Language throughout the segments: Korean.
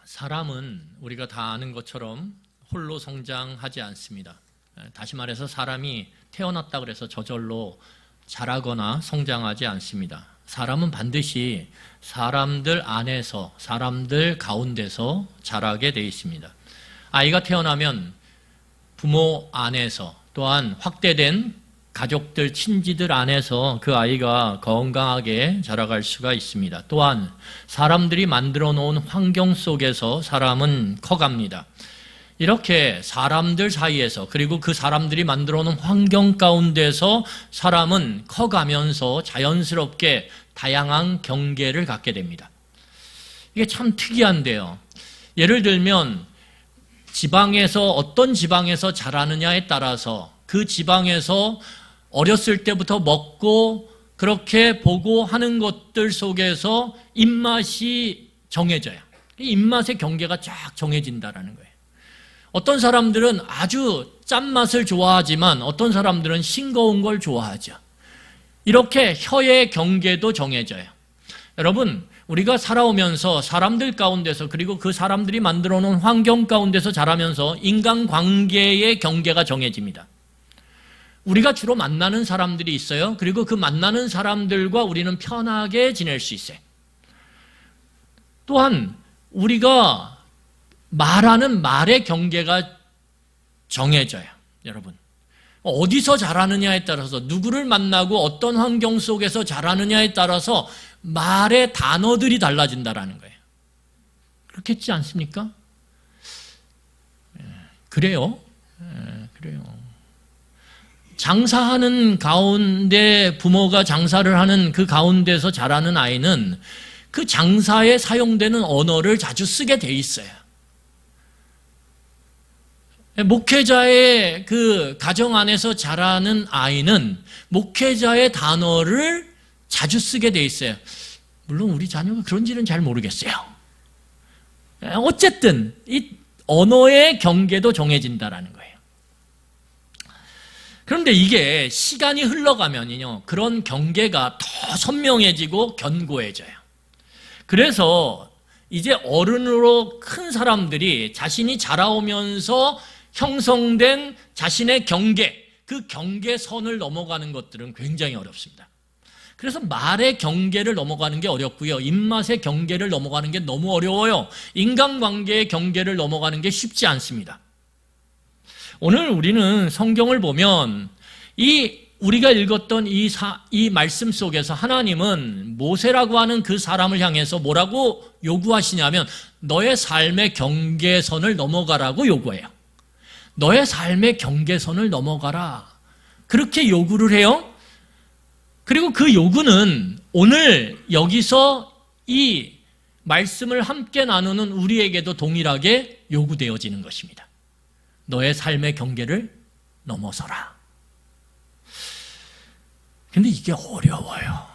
사람은 우리가 다 아는 것처럼 홀로 성장하지 않습니다. 다시 말해서 사람이 태어났다 그래서 저절로 자라거나 성장하지 않습니다. 사람은 반드시 사람들 안에서, 사람들 가운데서 자라게 되어 있습니다. 아이가 태어나면 부모 안에서, 또한 확대된 가족들, 친지들 안에서 그 아이가 건강하게 자라갈 수가 있습니다. 또한 사람들이 만들어 놓은 환경 속에서 사람은 커갑니다. 이렇게 사람들 사이에서, 그리고 그 사람들이 만들어 놓은 환경 가운데서 사람은 커가면서 자연스럽게 다양한 경계를 갖게 됩니다. 이게 참 특이한데요. 예를 들면 지방에서, 어떤 지방에서 자라느냐에 따라서 그 지방에서 어렸을 때부터 먹고 그렇게 보고 하는 것들 속에서 입맛이 정해져요. 입맛의 경계가 쫙 정해진다는 거예요. 어떤 사람들은 아주 짠맛을 좋아하지만 어떤 사람들은 싱거운 걸 좋아하죠. 이렇게 혀의 경계도 정해져요. 여러분, 우리가 살아오면서 사람들 가운데서, 그리고 그 사람들이 만들어 놓은 환경 가운데서 자라면서 인간관계의 경계가 정해집니다. 우리가 주로 만나는 사람들이 있어요. 그리고 그 만나는 사람들과 우리는 편하게 지낼 수 있어요. 또한 우리가 말하는 말의 경계가 정해져요. 여러분, 어디서 자라느냐에 따라서, 누구를 만나고 어떤 환경 속에서 자라느냐에 따라서 말의 단어들이 달라진다는 거예요. 그렇겠지 않습니까? 그래요. 그래요. 장사하는 가운데, 부모가 장사를 하는 그 가운데서 자라는 아이는 그 장사에 사용되는 언어를 자주 쓰게 돼 있어요. 목회자의 그 가정 안에서 자라는 아이는 목회자의 단어를 자주 쓰게 돼 있어요. 물론 우리 자녀가 그런지는 잘 모르겠어요. 어쨌든 이 언어의 경계도 정해진다는 거예요. 그런데 이게 시간이 흘러가면요, 그런 경계가 더 선명해지고 견고해져요. 그래서 이제 어른으로 큰 사람들이 자신이 자라오면서 형성된 자신의 경계, 그 경계선을 넘어가는 것들은 굉장히 어렵습니다. 그래서 말의 경계를 넘어가는 게 어렵고요. 입맛의 경계를 넘어가는 게 너무 어려워요. 인간관계의 경계를 넘어가는 게 쉽지 않습니다. 오늘 우리는 성경을 보면 우리가 읽었던 이 말씀 속에서 하나님은 모세라고 하는 그 사람을 향해서 뭐라고 요구하시냐면 너의 삶의 경계선을 넘어가라고 요구해요. 너의 삶의 경계선을 넘어가라. 그렇게 요구를 해요. 그리고 그 요구는 오늘 여기서 이 말씀을 함께 나누는 우리에게도 동일하게 요구되어지는 것입니다. 너의 삶의 경계를 넘어서라. 근데 이게 어려워요.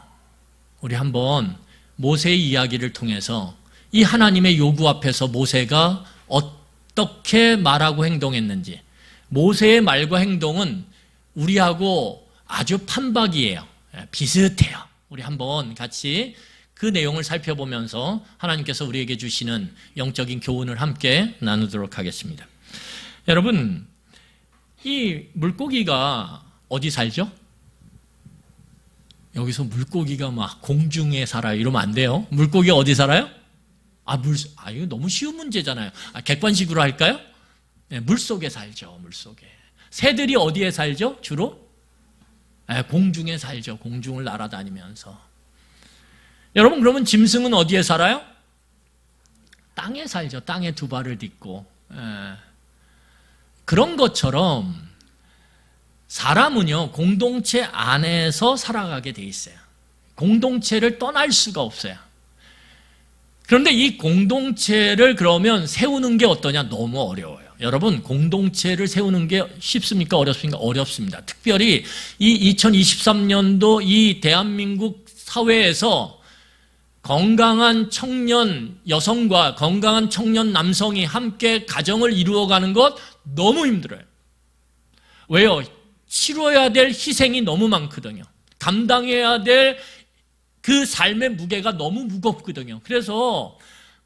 우리 한번 모세의 이야기를 통해서 이 하나님의 요구 앞에서 모세가 어떻게 말하고 행동했는지, 모세의 말과 행동은 우리하고 아주 판박이에요. 비슷해요. 우리 한번 같이 그 내용을 살펴보면서 하나님께서 우리에게 주시는 영적인 교훈을 함께 나누도록 하겠습니다. 여러분, 이 물고기가 어디 살죠? 여기서 물고기가 막 공중에 살아요 이러면 안 돼요. 물고기가 어디 살아요? 이거 너무 쉬운 문제잖아요. 객관식으로 할까요? 네, 물속에 살죠. 물속에. 새들이 어디에 살죠? 주로? 공중에 살죠. 공중을 날아다니면서. 여러분, 그러면 짐승은 어디에 살아요? 땅에 살죠. 땅에 두 발을 딛고. 그런 것처럼 사람은요, 공동체 안에서 살아가게 돼 있어요. 공동체를 떠날 수가 없어요. 그런데 이 공동체를 그러면 세우는 게 어떠냐? 너무 어려워요. 여러분, 공동체를 세우는 게 쉽습니까? 어렵습니까? 어렵습니다. 특별히 이 2023년도 이 대한민국 사회에서 건강한 청년 여성과 건강한 청년 남성이 함께 가정을 이루어가는 것 너무 힘들어요. 왜요? 치러야 될 희생이 너무 많거든요. 감당해야 될 그 삶의 무게가 너무 무겁거든요. 그래서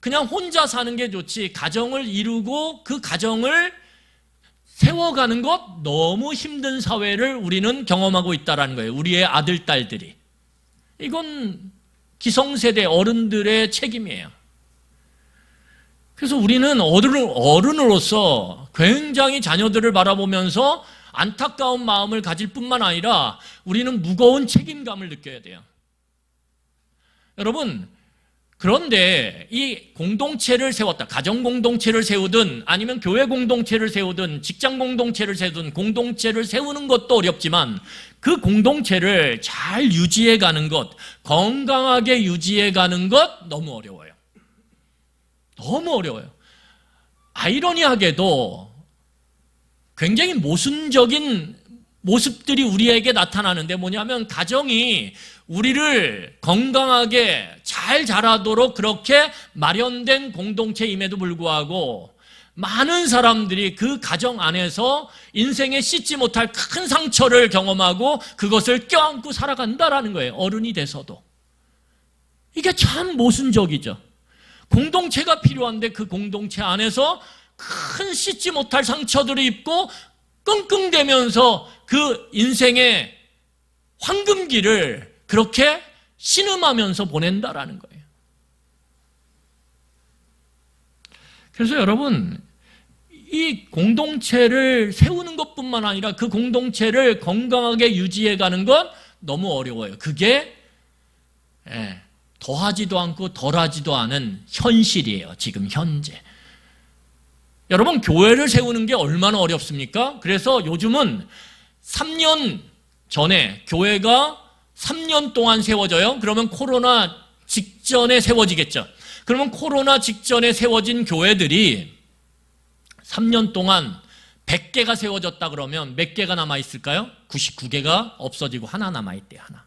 그냥 혼자 사는 게 좋지 가정을 이루고 그 가정을 세워가는 것 너무 힘든 사회를 우리는 경험하고 있다는 거예요. 우리의 아들, 딸들이. 이건 기성세대 어른들의 책임이에요. 그래서 우리는 어른으로서 굉장히 자녀들을 바라보면서 안타까운 마음을 가질 뿐만 아니라 우리는 무거운 책임감을 느껴야 돼요. 여러분, 그런데 이 공동체를 세웠다. 가정 공동체를 세우든 아니면 교회 공동체를 세우든 직장 공동체를 세우든 공동체를 세우는 것도 어렵지만 그 공동체를 잘 유지해 가는 것, 건강하게 유지해 가는 것 너무 어려워요. 너무 어려워요. 아이러니하게도 굉장히 모순적인 모습들이 우리에게 나타나는데 뭐냐면 가정이 우리를 건강하게 잘 자라도록 그렇게 마련된 공동체임에도 불구하고 많은 사람들이 그 가정 안에서 인생에 씻지 못할 큰 상처를 경험하고 그것을 껴안고 살아간다라는 거예요. 어른이 돼서도. 이게 참 모순적이죠. 공동체가 필요한데 그 공동체 안에서 큰 씻지 못할 상처들을 입고 끙끙대면서 그 인생의 황금기를 그렇게 신음하면서 보낸다라는 거예요. 그래서 여러분, 이 공동체를 세우는 것뿐만 아니라 그 공동체를 건강하게 유지해가는 건 너무 어려워요. 그게 더하지도 않고 덜하지도 않은 현실이에요. 지금 현재. 여러분, 교회를 세우는 게 얼마나 어렵습니까? 그래서 요즘은 3년 전에 교회가 3년 동안 세워져요. 그러면 코로나 직전에 세워지겠죠. 그러면 코로나 직전에 세워진 교회들이 3년 동안 100개가 세워졌다 그러면 몇 개가 남아있을까요? 99개가 없어지고 하나 남아있대요. 하나.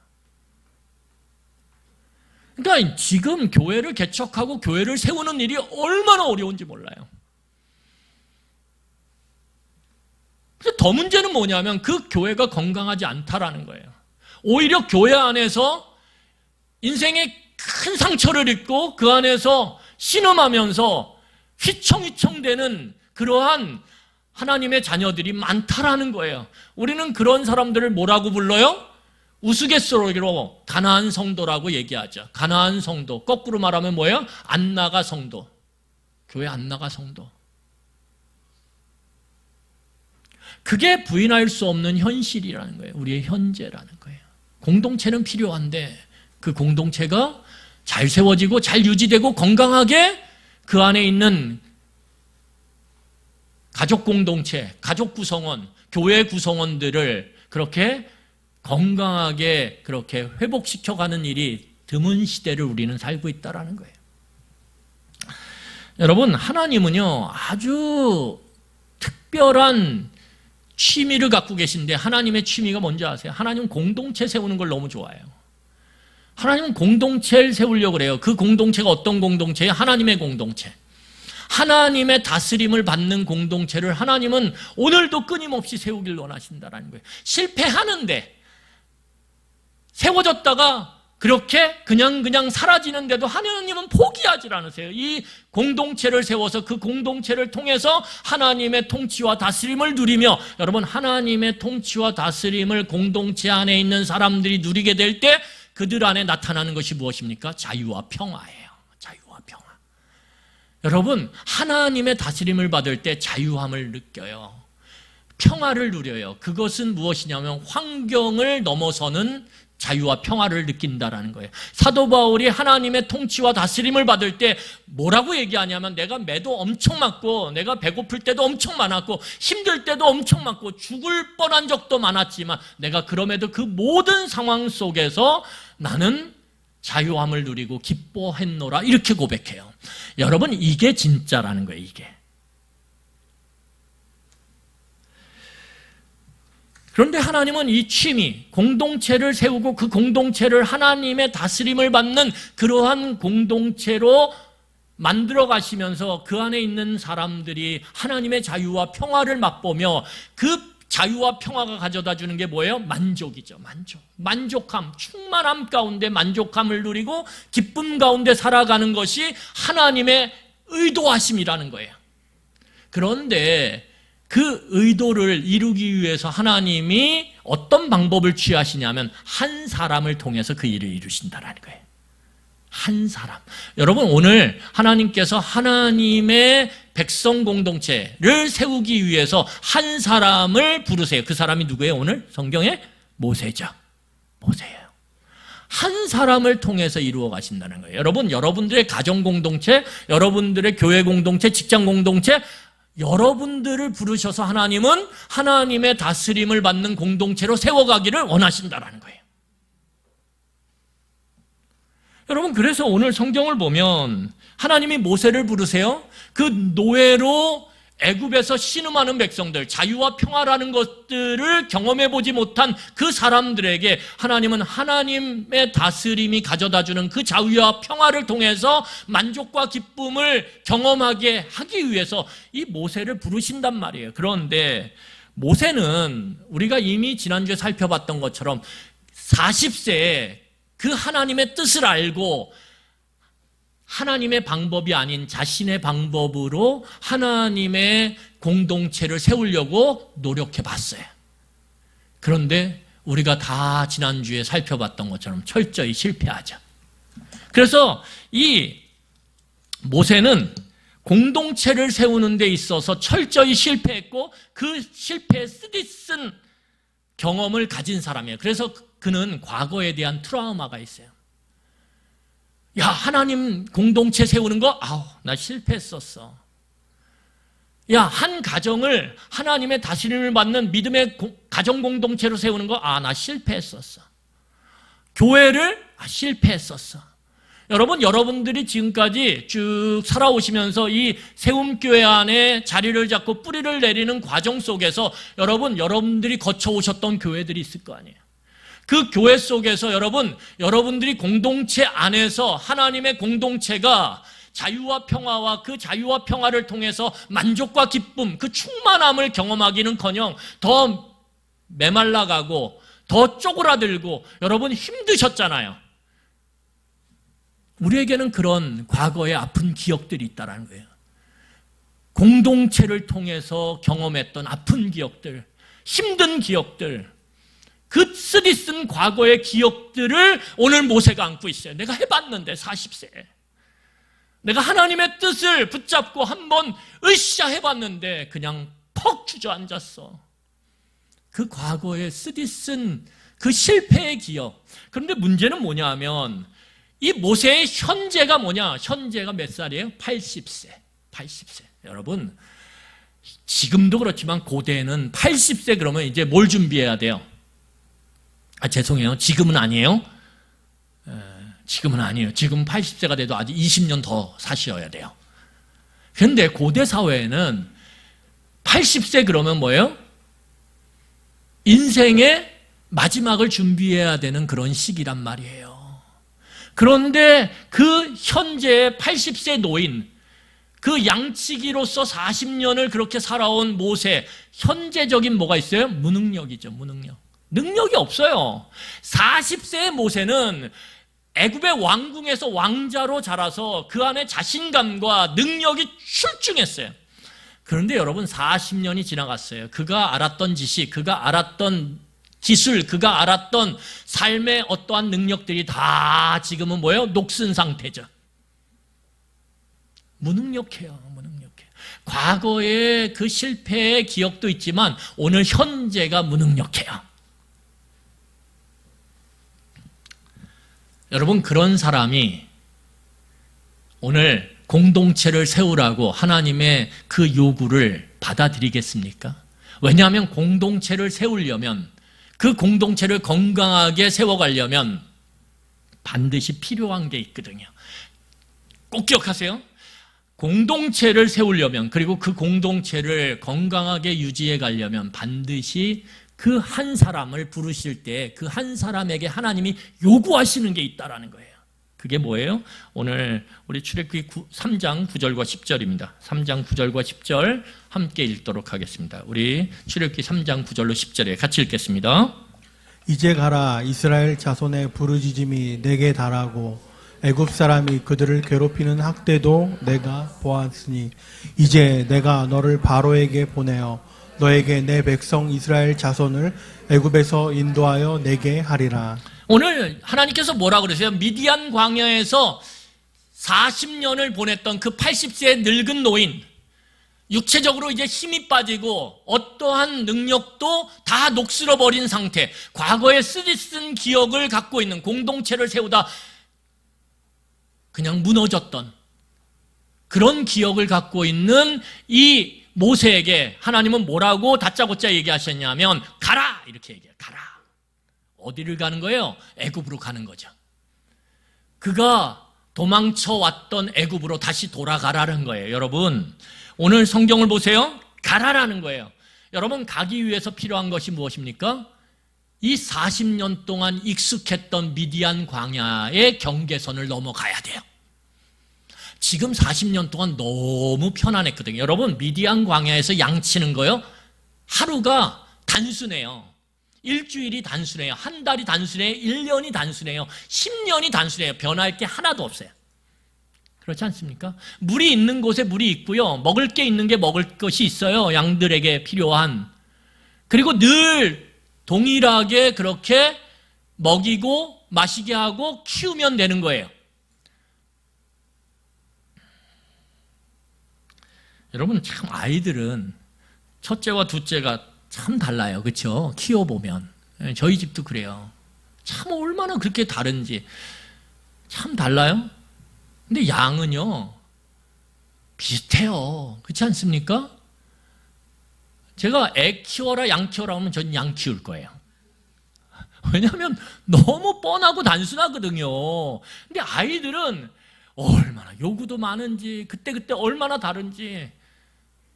그러니까 지금 교회를 개척하고 교회를 세우는 일이 얼마나 어려운지 몰라요. 더 문제는 뭐냐면 그 교회가 건강하지 않다라는 거예요. 오히려 교회 안에서 인생의 큰 상처를 입고 그 안에서 신음하면서 휘청휘청대는 그러한 하나님의 자녀들이 많다라는 거예요. 우리는 그런 사람들을 뭐라고 불러요? 우스갯소리로 가나안 성도라고 얘기하죠. 가나안 성도. 거꾸로 말하면 뭐예요? 안 나가 성도. 교회 안 나가 성도. 그게 부인할 수 없는 현실이라는 거예요. 우리의 현재라는 거예요. 공동체는 필요한데 그 공동체가 잘 세워지고 잘 유지되고 건강하게 그 안에 있는 가족 공동체, 가족 구성원, 교회 구성원들을 그렇게 건강하게 그렇게 회복시켜가는 일이 드문 시대를 우리는 살고 있다는 거예요. 여러분, 하나님은요 아주 특별한 취미를 갖고 계신데 하나님의 취미가 뭔지 아세요? 하나님은 공동체 세우는 걸 너무 좋아해요. 하나님은 공동체를 세우려고 그래요. 그 공동체가 어떤 공동체예요? 하나님의 공동체. 하나님의 다스림을 받는 공동체를 하나님은 오늘도 끊임없이 세우길 원하신다는 거예요. 실패하는데 세워졌다가 그렇게 그냥 사라지는데도 하나님은 포기하지 않으세요. 이 공동체를 세워서 그 공동체를 통해서 하나님의 통치와 다스림을 누리며, 여러분, 하나님의 통치와 다스림을 공동체 안에 있는 사람들이 누리게 될 때 그들 안에 나타나는 것이 무엇입니까? 자유와 평화예요. 자유와 평화. 여러분, 하나님의 다스림을 받을 때 자유함을 느껴요. 평화를 누려요. 그것은 무엇이냐면 환경을 넘어서는 자유와 평화를 느낀다라는 거예요. 사도 바울이 하나님의 통치와 다스림을 받을 때 뭐라고 얘기하냐면, 내가 매도 엄청 맞고 내가 배고플 때도 엄청 많았고 힘들 때도 엄청 많고 죽을 뻔한 적도 많았지만 내가 그럼에도 그 모든 상황 속에서 나는 자유함을 누리고 기뻐했노라, 이렇게 고백해요. 여러분, 이게 진짜라는 거예요. 이게. 그런데 하나님은 이 취미, 공동체를 세우고 그 공동체를 하나님의 다스림을 받는 그러한 공동체로 만들어 가시면서 그 안에 있는 사람들이 하나님의 자유와 평화를 맛보며 그 자유와 평화가 가져다 주는 게 뭐예요? 만족이죠. 만족함, 충만함 가운데 만족함을 누리고 기쁨 가운데 살아가는 것이 하나님의 의도하심이라는 거예요. 그런데 그 의도를 이루기 위해서 하나님이 어떤 방법을 취하시냐면 한 사람을 통해서 그 일을 이루신다라는 거예요. 한 사람. 여러분, 오늘 하나님께서 하나님의 백성 공동체를 세우기 위해서 한 사람을 부르세요. 그 사람이 누구예요? 오늘 성경에 모세죠. 모세예요. 한 사람을 통해서 이루어 가신다는 거예요. 여러분, 여러분들의 가정 공동체, 여러분들의 교회 공동체, 직장 공동체, 여러분들을 부르셔서 하나님은 하나님의 다스림을 받는 공동체로 세워가기를 원하신다는 거예요. 여러분, 그래서 오늘 성경을 보면 하나님이 모세를 부르세요. 그 노예로 애굽에서 신음하는 백성들, 자유와 평화라는 것들을 경험해보지 못한 그 사람들에게 하나님은 하나님의 다스림이 가져다주는 그 자유와 평화를 통해서 만족과 기쁨을 경험하게 하기 위해서 이 모세를 부르신단 말이에요. 그런데 모세는 우리가 이미 지난주에 살펴봤던 것처럼 40세에 그 하나님의 뜻을 알고 하나님의 방법이 아닌 자신의 방법으로 하나님의 공동체를 세우려고 노력해 봤어요. 그런데 우리가 다 지난주에 살펴봤던 것처럼 철저히 실패하죠. 그래서 이 모세는 공동체를 세우는 데 있어서 철저히 실패했고 그 실패에 쓰디쓴 경험을 가진 사람이에요. 그래서 그는 과거에 대한 트라우마가 있어요. 야, 하나님 공동체 세우는 거? 나 실패했었어. 야, 한 가정을 하나님의 다스림을 받는 믿음의 가정 공동체로 세우는 거? 나 실패했었어. 교회를? 실패했었어. 여러분, 여러분들이 지금까지 쭉 살아오시면서 이 세움교회 안에 자리를 잡고 뿌리를 내리는 과정 속에서 여러분들이 거쳐오셨던 교회들이 있을 거 아니에요. 그 교회 속에서 여러분들이 공동체 안에서 하나님의 공동체가 자유와 평화와 그 자유와 평화를 통해서 만족과 기쁨, 그 충만함을 경험하기는커녕 더 메말라가고 더 쪼그라들고 여러분 힘드셨잖아요. 우리에게는 그런 과거의 아픈 기억들이 있다는 거예요. 공동체를 통해서 경험했던 아픈 기억들, 힘든 기억들, 그 쓰디쓴 과거의 기억들을 오늘 모세가 안고 있어요. 내가 해봤는데 40세에 내가 하나님의 뜻을 붙잡고 한번 으쌰 해봤는데 그냥 퍽 주저앉았어. 그 과거의 쓰디쓴 그 실패의 기억. 그런데 문제는 뭐냐 하면 이 모세의 현재가 뭐냐? 현재가 몇 살이에요? 80세. 여러분, 지금도 그렇지만 고대에는 80세 그러면 이제 뭘 준비해야 돼요? 죄송해요. 지금은 아니에요. 지금은 아니에요. 지금 80세가 돼도 아직 20년 더 사셔야 돼요. 그런데 고대 사회에는 80세 그러면 뭐예요? 인생의 마지막을 준비해야 되는 그런 시기란 말이에요. 그런데 그 현재 80세 노인, 그 양치기로서 40년을 그렇게 살아온 모세, 현재적인 뭐가 있어요? 무능력이죠. 능력이 없어요. 40세의 모세는 애굽의 왕궁에서 왕자로 자라서 그 안에 자신감과 능력이 출중했어요. 그런데 여러분 40년이 지나갔어요. 그가 알았던 지식, 그가 알았던 기술, 그가 알았던 삶의 어떠한 능력들이 다 지금은 뭐예요? 녹슨 상태죠. 무능력해요. 과거의 그 실패의 기억도 있지만 오늘 현재가 무능력해요. 여러분, 그런 사람이 오늘 공동체를 세우라고 하나님의 그 요구를 받아들이겠습니까? 왜냐하면 공동체를 세우려면, 그 공동체를 건강하게 세워가려면 반드시 필요한 게 있거든요. 꼭 기억하세요. 공동체를 세우려면, 그리고 그 공동체를 건강하게 유지해 가려면 반드시 그 한 사람을 부르실 때 그 한 사람에게 하나님이 요구하시는 게 있다라는 거예요. 그게 뭐예요? 오늘 우리 출애굽기 3장 9절과 10절입니다. 3장 9절과 10절 함께 읽도록 하겠습니다. 우리 출애굽기 3장 9절로 10절에 같이 읽겠습니다. 이제 가라. 이스라엘 자손의 부르짖음이 내게 달하고 애굽 사람이 그들을 괴롭히는 학대도 내가 보았으니 이제 내가 너를 바로에게 보내어 너에게 내 백성 이스라엘 자손을 애굽에서 인도하여 내게 하리라. 오늘 하나님께서 뭐라고 그러세요? 미디안 광야에서 40년을 보냈던 그 80세의 늙은 노인, 육체적으로 이제 힘이 빠지고 어떠한 능력도 다 녹슬어버린 상태, 과거에 쓰디쓴 기억을 갖고 있는, 공동체를 세우다 그냥 무너졌던 그런 기억을 갖고 있는 이 모세에게 하나님은 뭐라고 다짜고짜 얘기하셨냐면 가라! 이렇게 얘기해요. 가라. 어디를 가는 거예요? 애굽으로 가는 거죠. 그가 도망쳐 왔던 애굽으로 다시 돌아가라는 거예요. 여러분, 오늘 성경을 보세요. 가라라는 거예요. 여러분, 가기 위해서 필요한 것이 무엇입니까? 이 40년 동안 익숙했던 미디안 광야의 경계선을 넘어가야 돼요. 지금 40년 동안 너무 편안했거든요. 여러분, 미디안 광야에서 양치는 거요, 하루가 단순해요. 일주일이 단순해요. 한 달이 단순해요. 1년이 단순해요. 10년이 단순해요. 변할 게 하나도 없어요. 그렇지 않습니까? 물이 있는 곳에 물이 있고요. 먹을 게 있는 게 먹을 것이 있어요. 양들에게 필요한. 그리고 늘 동일하게 그렇게 먹이고 마시게 하고 키우면 되는 거예요. 여러분, 참 아이들은 첫째와 둘째가 참 달라요. 그렇죠? 키워보면. 저희 집도 그래요. 참 얼마나 그렇게 다른지. 참 달라요. 근데 양은요, 비슷해요. 그렇지 않습니까? 제가 애 키워라, 양 키워라 하면 전 양 키울 거예요. 왜냐하면 너무 뻔하고 단순하거든요. 근데 아이들은 얼마나 요구도 많은지, 그때그때 얼마나 다른지,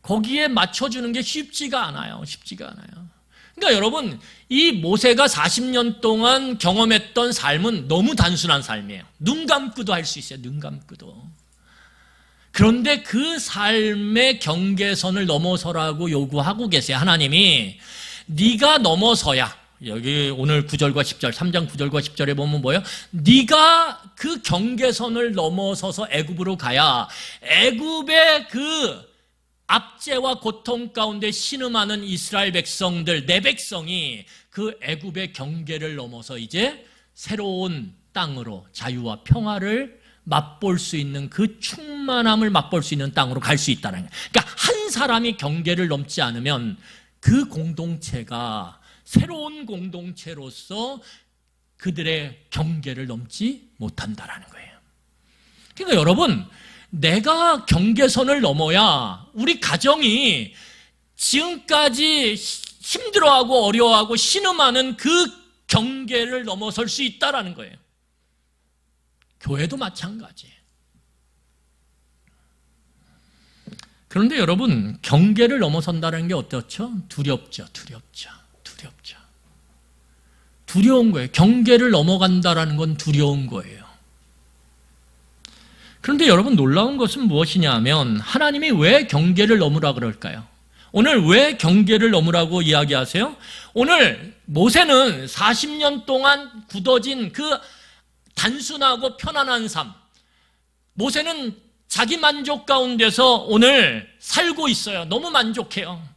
거기에 맞춰주는 게 쉽지가 않아요. 쉽지가 않아요. 그러니까 여러분, 이 모세가 40년 동안 경험했던 삶은 너무 단순한 삶이에요. 눈 감고도 할 수 있어요. 눈 감고도. 그런데 그 삶의 경계선을 넘어서라고 요구하고 계세요. 하나님이 네가 넘어서야, 여기 오늘 9절과 10절, 3장 9절과 10절에 보면 뭐예요? 네가 그 경계선을 넘어서서 애굽으로 가야 애굽의 그 압제와 고통 가운데 신음하는 이스라엘 백성들, 내 백성이 그 애굽의 경계를 넘어서 이제 새로운 땅으로 자유와 평화를 맛볼 수 있는, 그 충만함을 맛볼 수 있는 땅으로 갈 수 있다는 거예요. 그러니까 한 사람이 경계를 넘지 않으면 그 공동체가 새로운 공동체로서 그들의 경계를 넘지 못한다라는 거예요. 그러니까 여러분, 내가 경계선을 넘어야 우리 가정이 지금까지 힘들어하고 어려워하고 신음하는 그 경계를 넘어설 수 있다라는 거예요. 교회도 마찬가지예요. 그런데 여러분, 경계를 넘어선다는 게 어떻죠? 두렵죠. 두려운 거예요. 경계를 넘어간다는 건 두려운 거예요. 그런데 여러분, 놀라운 것은 무엇이냐 하면 하나님이 왜 경계를 넘으라 그럴까요? 오늘 왜 경계를 넘으라고 이야기하세요? 오늘 모세는 40년 동안 굳어진 그 단순하고 편안한 삶, 모세는 자기 만족 가운데서 오늘 살고 있어요. 너무 만족해요.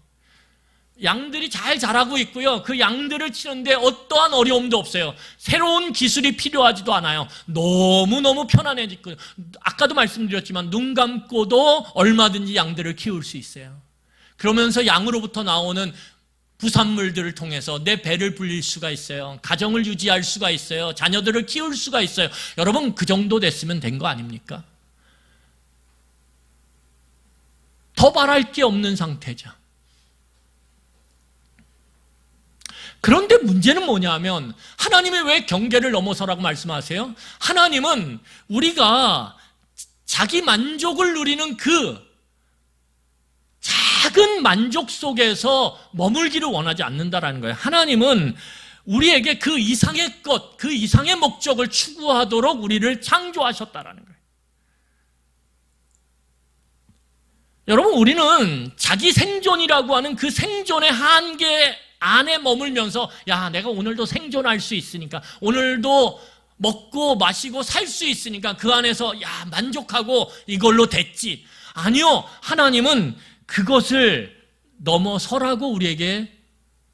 양들이 잘 자라고 있고요. 그 양들을 치는데 어떠한 어려움도 없어요. 새로운 기술이 필요하지도 않아요. 너무너무 편안해지고, 아까도 말씀드렸지만 눈 감고도 얼마든지 양들을 키울 수 있어요. 그러면서 양으로부터 나오는 부산물들을 통해서 내 배를 불릴 수가 있어요. 가정을 유지할 수가 있어요. 자녀들을 키울 수가 있어요. 여러분, 그 정도 됐으면 된 거 아닙니까? 더 바랄 게 없는 상태죠. 그런데 문제는 뭐냐면 하나님이 왜 경계를 넘어서라고 말씀하세요? 하나님은 우리가 자기 만족을 누리는 그 작은 만족 속에서 머물기를 원하지 않는다라는 거예요. 하나님은 우리에게 그 이상의 것, 그 이상의 목적을 추구하도록 우리를 창조하셨다라는 거예요. 여러분, 우리는 자기 생존이라고 하는 그 생존의 한계 안에 머물면서 야, 내가 오늘도 생존할 수 있으니까, 오늘도 먹고 마시고 살 수 있으니까 그 안에서 야, 만족하고 이걸로 됐지. 아니요, 하나님은 그것을 넘어서라고 우리에게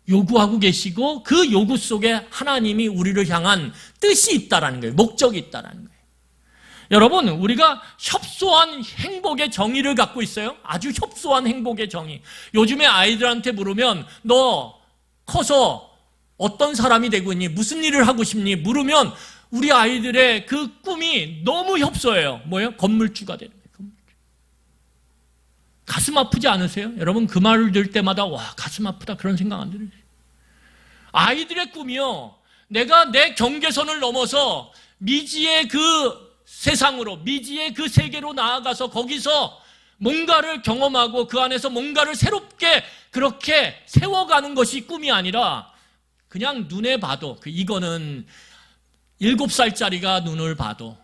요구하고 계시고, 그 요구 속에 하나님이 우리를 향한 뜻이 있다라는 거예요. 목적이 있다라는 거예요. 여러분, 우리가 협소한 행복의 정의를 갖고 있어요. 아주 협소한 행복의 정의. 요즘에 아이들한테 물으면 너 커서 어떤 사람이 되고 있니? 무슨 일을 하고 싶니? 물으면 우리 아이들의 그 꿈이 너무 협소해요. 뭐예요? 건물주가 되는 거예요. 건물주. 가슴 아프지 않으세요? 여러분, 그 말을 들을 때마다 와, 가슴 아프다 그런 생각 안 들으세요? 아이들의 꿈이요, 내가 내 경계선을 넘어서 미지의 그 세상으로, 미지의 그 세계로 나아가서 거기서 뭔가를 경험하고 그 안에서 뭔가를 새롭게 그렇게 세워가는 것이 꿈이 아니라, 그냥 눈에 봐도, 이거는 7살짜리가 눈을 봐도,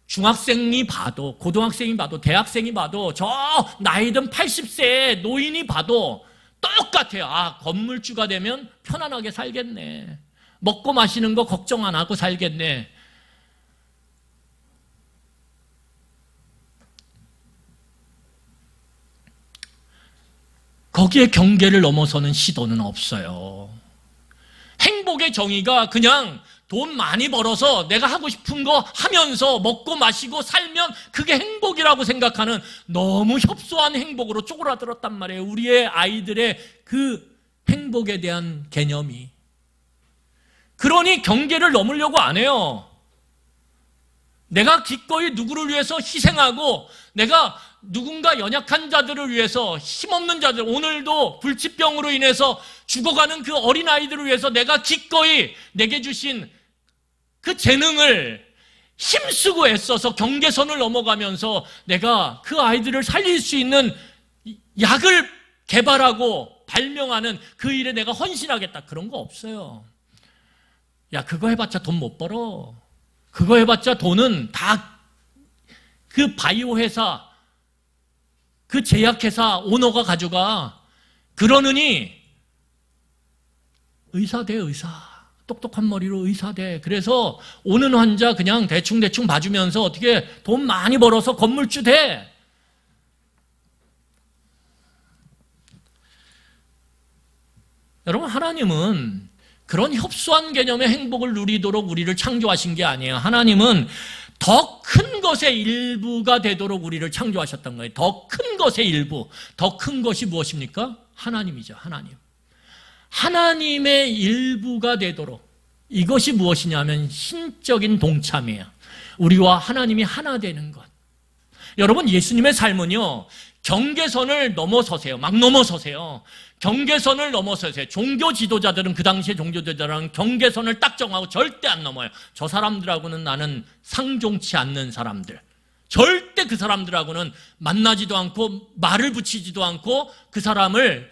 중학생이 봐도, 고등학생이 봐도, 대학생이 봐도, 저 나이든 80세의 노인이 봐도 똑같아요. 아, 건물주가 되면 편안하게 살겠네. 먹고 마시는 거 걱정 안 하고 살겠네. 거기에 경계를 넘어서는 시도는 없어요. 행복의 정의가 그냥 돈 많이 벌어서 내가 하고 싶은 거 하면서 먹고 마시고 살면 그게 행복이라고 생각하는 너무 협소한 행복으로 쪼그라들었단 말이에요. 우리의 아이들의 그 행복에 대한 개념이. 그러니 경계를 넘으려고 안 해요. 내가 기꺼이 누구를 위해서 희생하고, 내가 누군가 연약한 자들을 위해서, 힘없는 자들, 오늘도 불치병으로 인해서 죽어가는 그 어린아이들을 위해서 내가 기꺼이 내게 주신 그 재능을 힘쓰고 애써서 경계선을 넘어가면서 내가 그 아이들을 살릴 수 있는 약을 개발하고 발명하는 그 일에 내가 헌신하겠다. 그런 거 없어요. 야, 그거 해봤자 돈 못 벌어. 그거 해봤자 돈은 다 그 바이오 회사, 그 제약회사 오너가 가져가. 그러느니 의사 돼, 의사. 똑똑한 머리로 의사 돼. 그래서 오는 환자 그냥 대충 봐주면서 어떻게 돈 많이 벌어서 건물주 돼. 여러분, 하나님은 그런 협소한 개념의 행복을 누리도록 우리를 창조하신 게 아니에요. 하나님은 더 큰 것의 일부가 되도록 우리를 창조하셨던 거예요. 더 큰 것의 일부. 더 큰 것이 무엇입니까? 하나님이죠. 하나님. 하나님의 일부가 되도록. 이것이 무엇이냐면 신적인 동참이에요. 우리와 하나님이 하나 되는 것. 여러분, 예수님의 삶은요, 경계선을 넘어서세요. 막 넘어서세요. 경계선을 넘어서세요. 종교 지도자들은, 그 당시에 종교 지도자들은 경계선을 딱 정하고 절대 안 넘어요. 저 사람들하고는 나는 상종치 않는 사람들. 절대 그 사람들하고는 만나지도 않고 말을 붙이지도 않고 그 사람을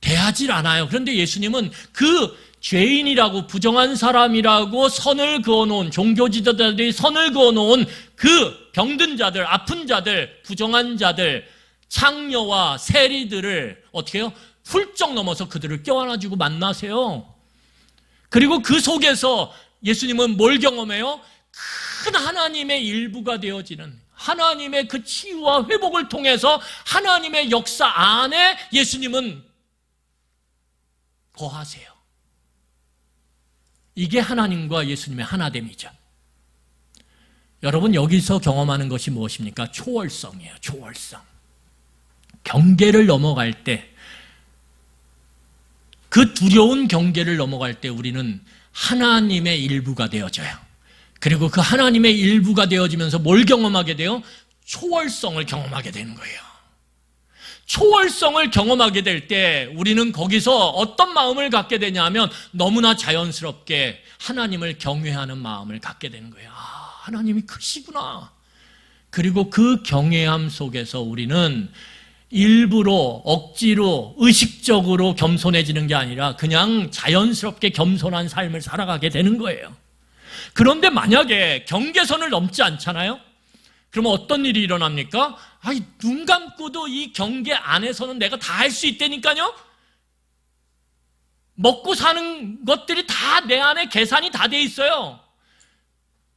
대하질 않아요. 그런데 예수님은 그 죄인이라고, 부정한 사람이라고 선을 그어놓은, 종교 지도자들이 선을 그어놓은 그 병든 자들, 아픈 자들, 부정한 자들, 창녀와 세리들을 어떻게 해요? 훌쩍 넘어서 그들을 껴안아주고 만나세요. 그리고 그 속에서 예수님은 뭘 경험해요? 큰 하나님의 일부가 되어지는, 하나님의 그 치유와 회복을 통해서 하나님의 역사 안에 예수님은 거하세요. 이게 하나님과 예수님의 하나됨이죠. 여러분, 여기서 경험하는 것이 무엇입니까? 초월성이에요. 초월성. 경계를 넘어갈 때, 그 두려운 경계를 넘어갈 때 우리는 하나님의 일부가 되어져요. 그리고 그 하나님의 일부가 되어지면서 뭘 경험하게 돼요? 초월성을 경험하게 되는 거예요. 초월성을 경험하게 될 때 우리는 거기서 어떤 마음을 갖게 되냐면 너무나 자연스럽게 하나님을 경외하는 마음을 갖게 되는 거예요. 아, 하나님이 크시구나. 그리고 그 경외함 속에서 우리는 일부러 억지로 의식적으로 겸손해지는 게 아니라 그냥 자연스럽게 겸손한 삶을 살아가게 되는 거예요. 그런데 만약에 경계선을 넘지 않잖아요? 그러면 어떤 일이 일어납니까? 아이, 눈 감고도 이 경계 안에서는 내가 다 할 수 있다니까요? 먹고 사는 것들이 다 내 안에 계산이 다 돼 있어요.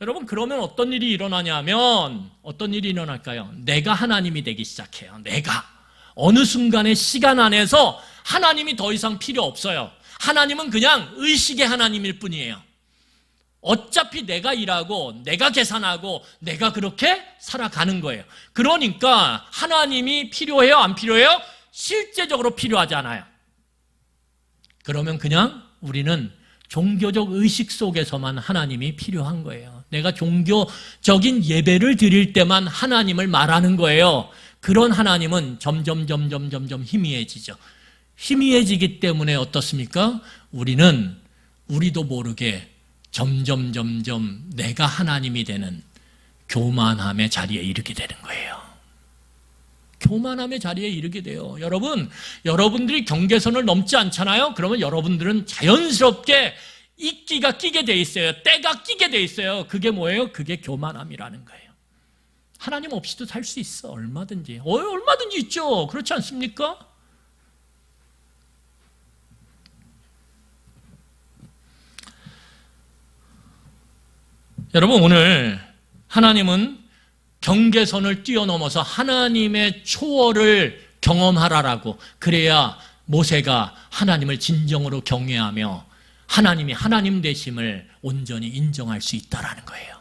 여러분, 그러면 어떤 일이 일어나냐면, 어떤 일이 일어날까요? 내가 하나님이 되기 시작해요. 내가. 어느 순간의 시간 안에서 하나님이 더 이상 필요 없어요. 하나님은 그냥 의식의 하나님일 뿐이에요. 어차피 내가 일하고 내가 계산하고 내가 그렇게 살아가는 거예요. 그러니까 하나님이 필요해요? 안 필요해요? 실제적으로 필요하지 않아요. 그러면 그냥 우리는 종교적 의식 속에서만 하나님이 필요한 거예요. 내가 종교적인 예배를 드릴 때만 하나님을 말하는 거예요. 그런 하나님은 점점 희미해지죠. 희미해지기 때문에 어떻습니까? 우리도 모르게 점점 내가 하나님이 되는 교만함의 자리에 이르게 되는 거예요. 교만함의 자리에 이르게 돼요. 여러분들이 경계선을 넘지 않잖아요? 그러면 여러분들은 자연스럽게 이끼가 끼게 돼 있어요. 때가 끼게 돼 있어요. 그게 뭐예요? 그게 교만함이라는 거예요. 하나님 없이도 살 수 있어. 얼마든지. 얼마든지 있죠. 그렇지 않습니까? 여러분, 오늘 하나님은 경계선을 뛰어넘어서 하나님의 초월을 경험하라라고, 그래야 모세가 하나님을 진정으로 경외하며 하나님이 하나님 되심을 온전히 인정할 수 있다라는 거예요.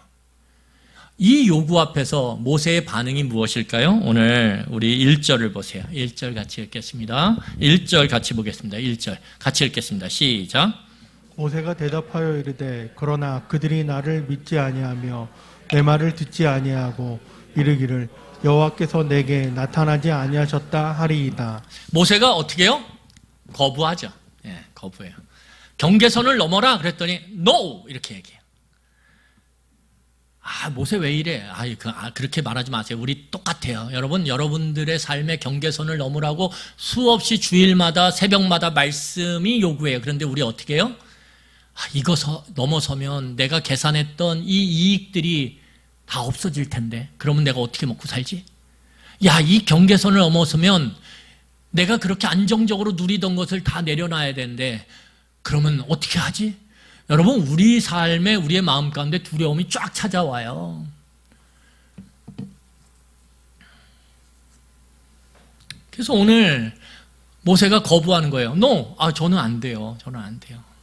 이 요구 앞에서 모세의 반응이 무엇일까요? 오늘 우리 1절을 보세요. 1절 같이 읽겠습니다. 1절 같이 보겠습니다. 1절 같이 읽겠습니다. 시작. 모세가 대답하여 이르되 그러나 그들이 나를 믿지 아니하며 내 말을 듣지 아니하고 이르기를 여호와께서 내게 나타나지 아니하셨다 하리이다. 모세가 어떻게 해요? 거부하죠. 예, 거부해요. 경계선을 넘어라 그랬더니 NO! 이렇게 얘기해요. 모세 왜 이래? 그렇게 말하지 마세요. 우리 똑같아요. 여러분들의 삶의 경계선을 넘으라고 수없이 주일마다 새벽마다 말씀이 요구해요. 그런데 우리 어떻게 해요? 이거 넘어서면 내가 계산했던 이 이익들이 다 없어질 텐데 그러면 내가 어떻게 먹고 살지? 이 경계선을 넘어서면 내가 그렇게 안정적으로 누리던 것을 다 내려놔야 되는데 그러면 어떻게 하지? 여러분, 우리 삶에 우리의 마음 가운데 두려움이 쫙 찾아와요. 그래서 오늘 모세가 거부하는 거예요. No! 저는 안 돼요.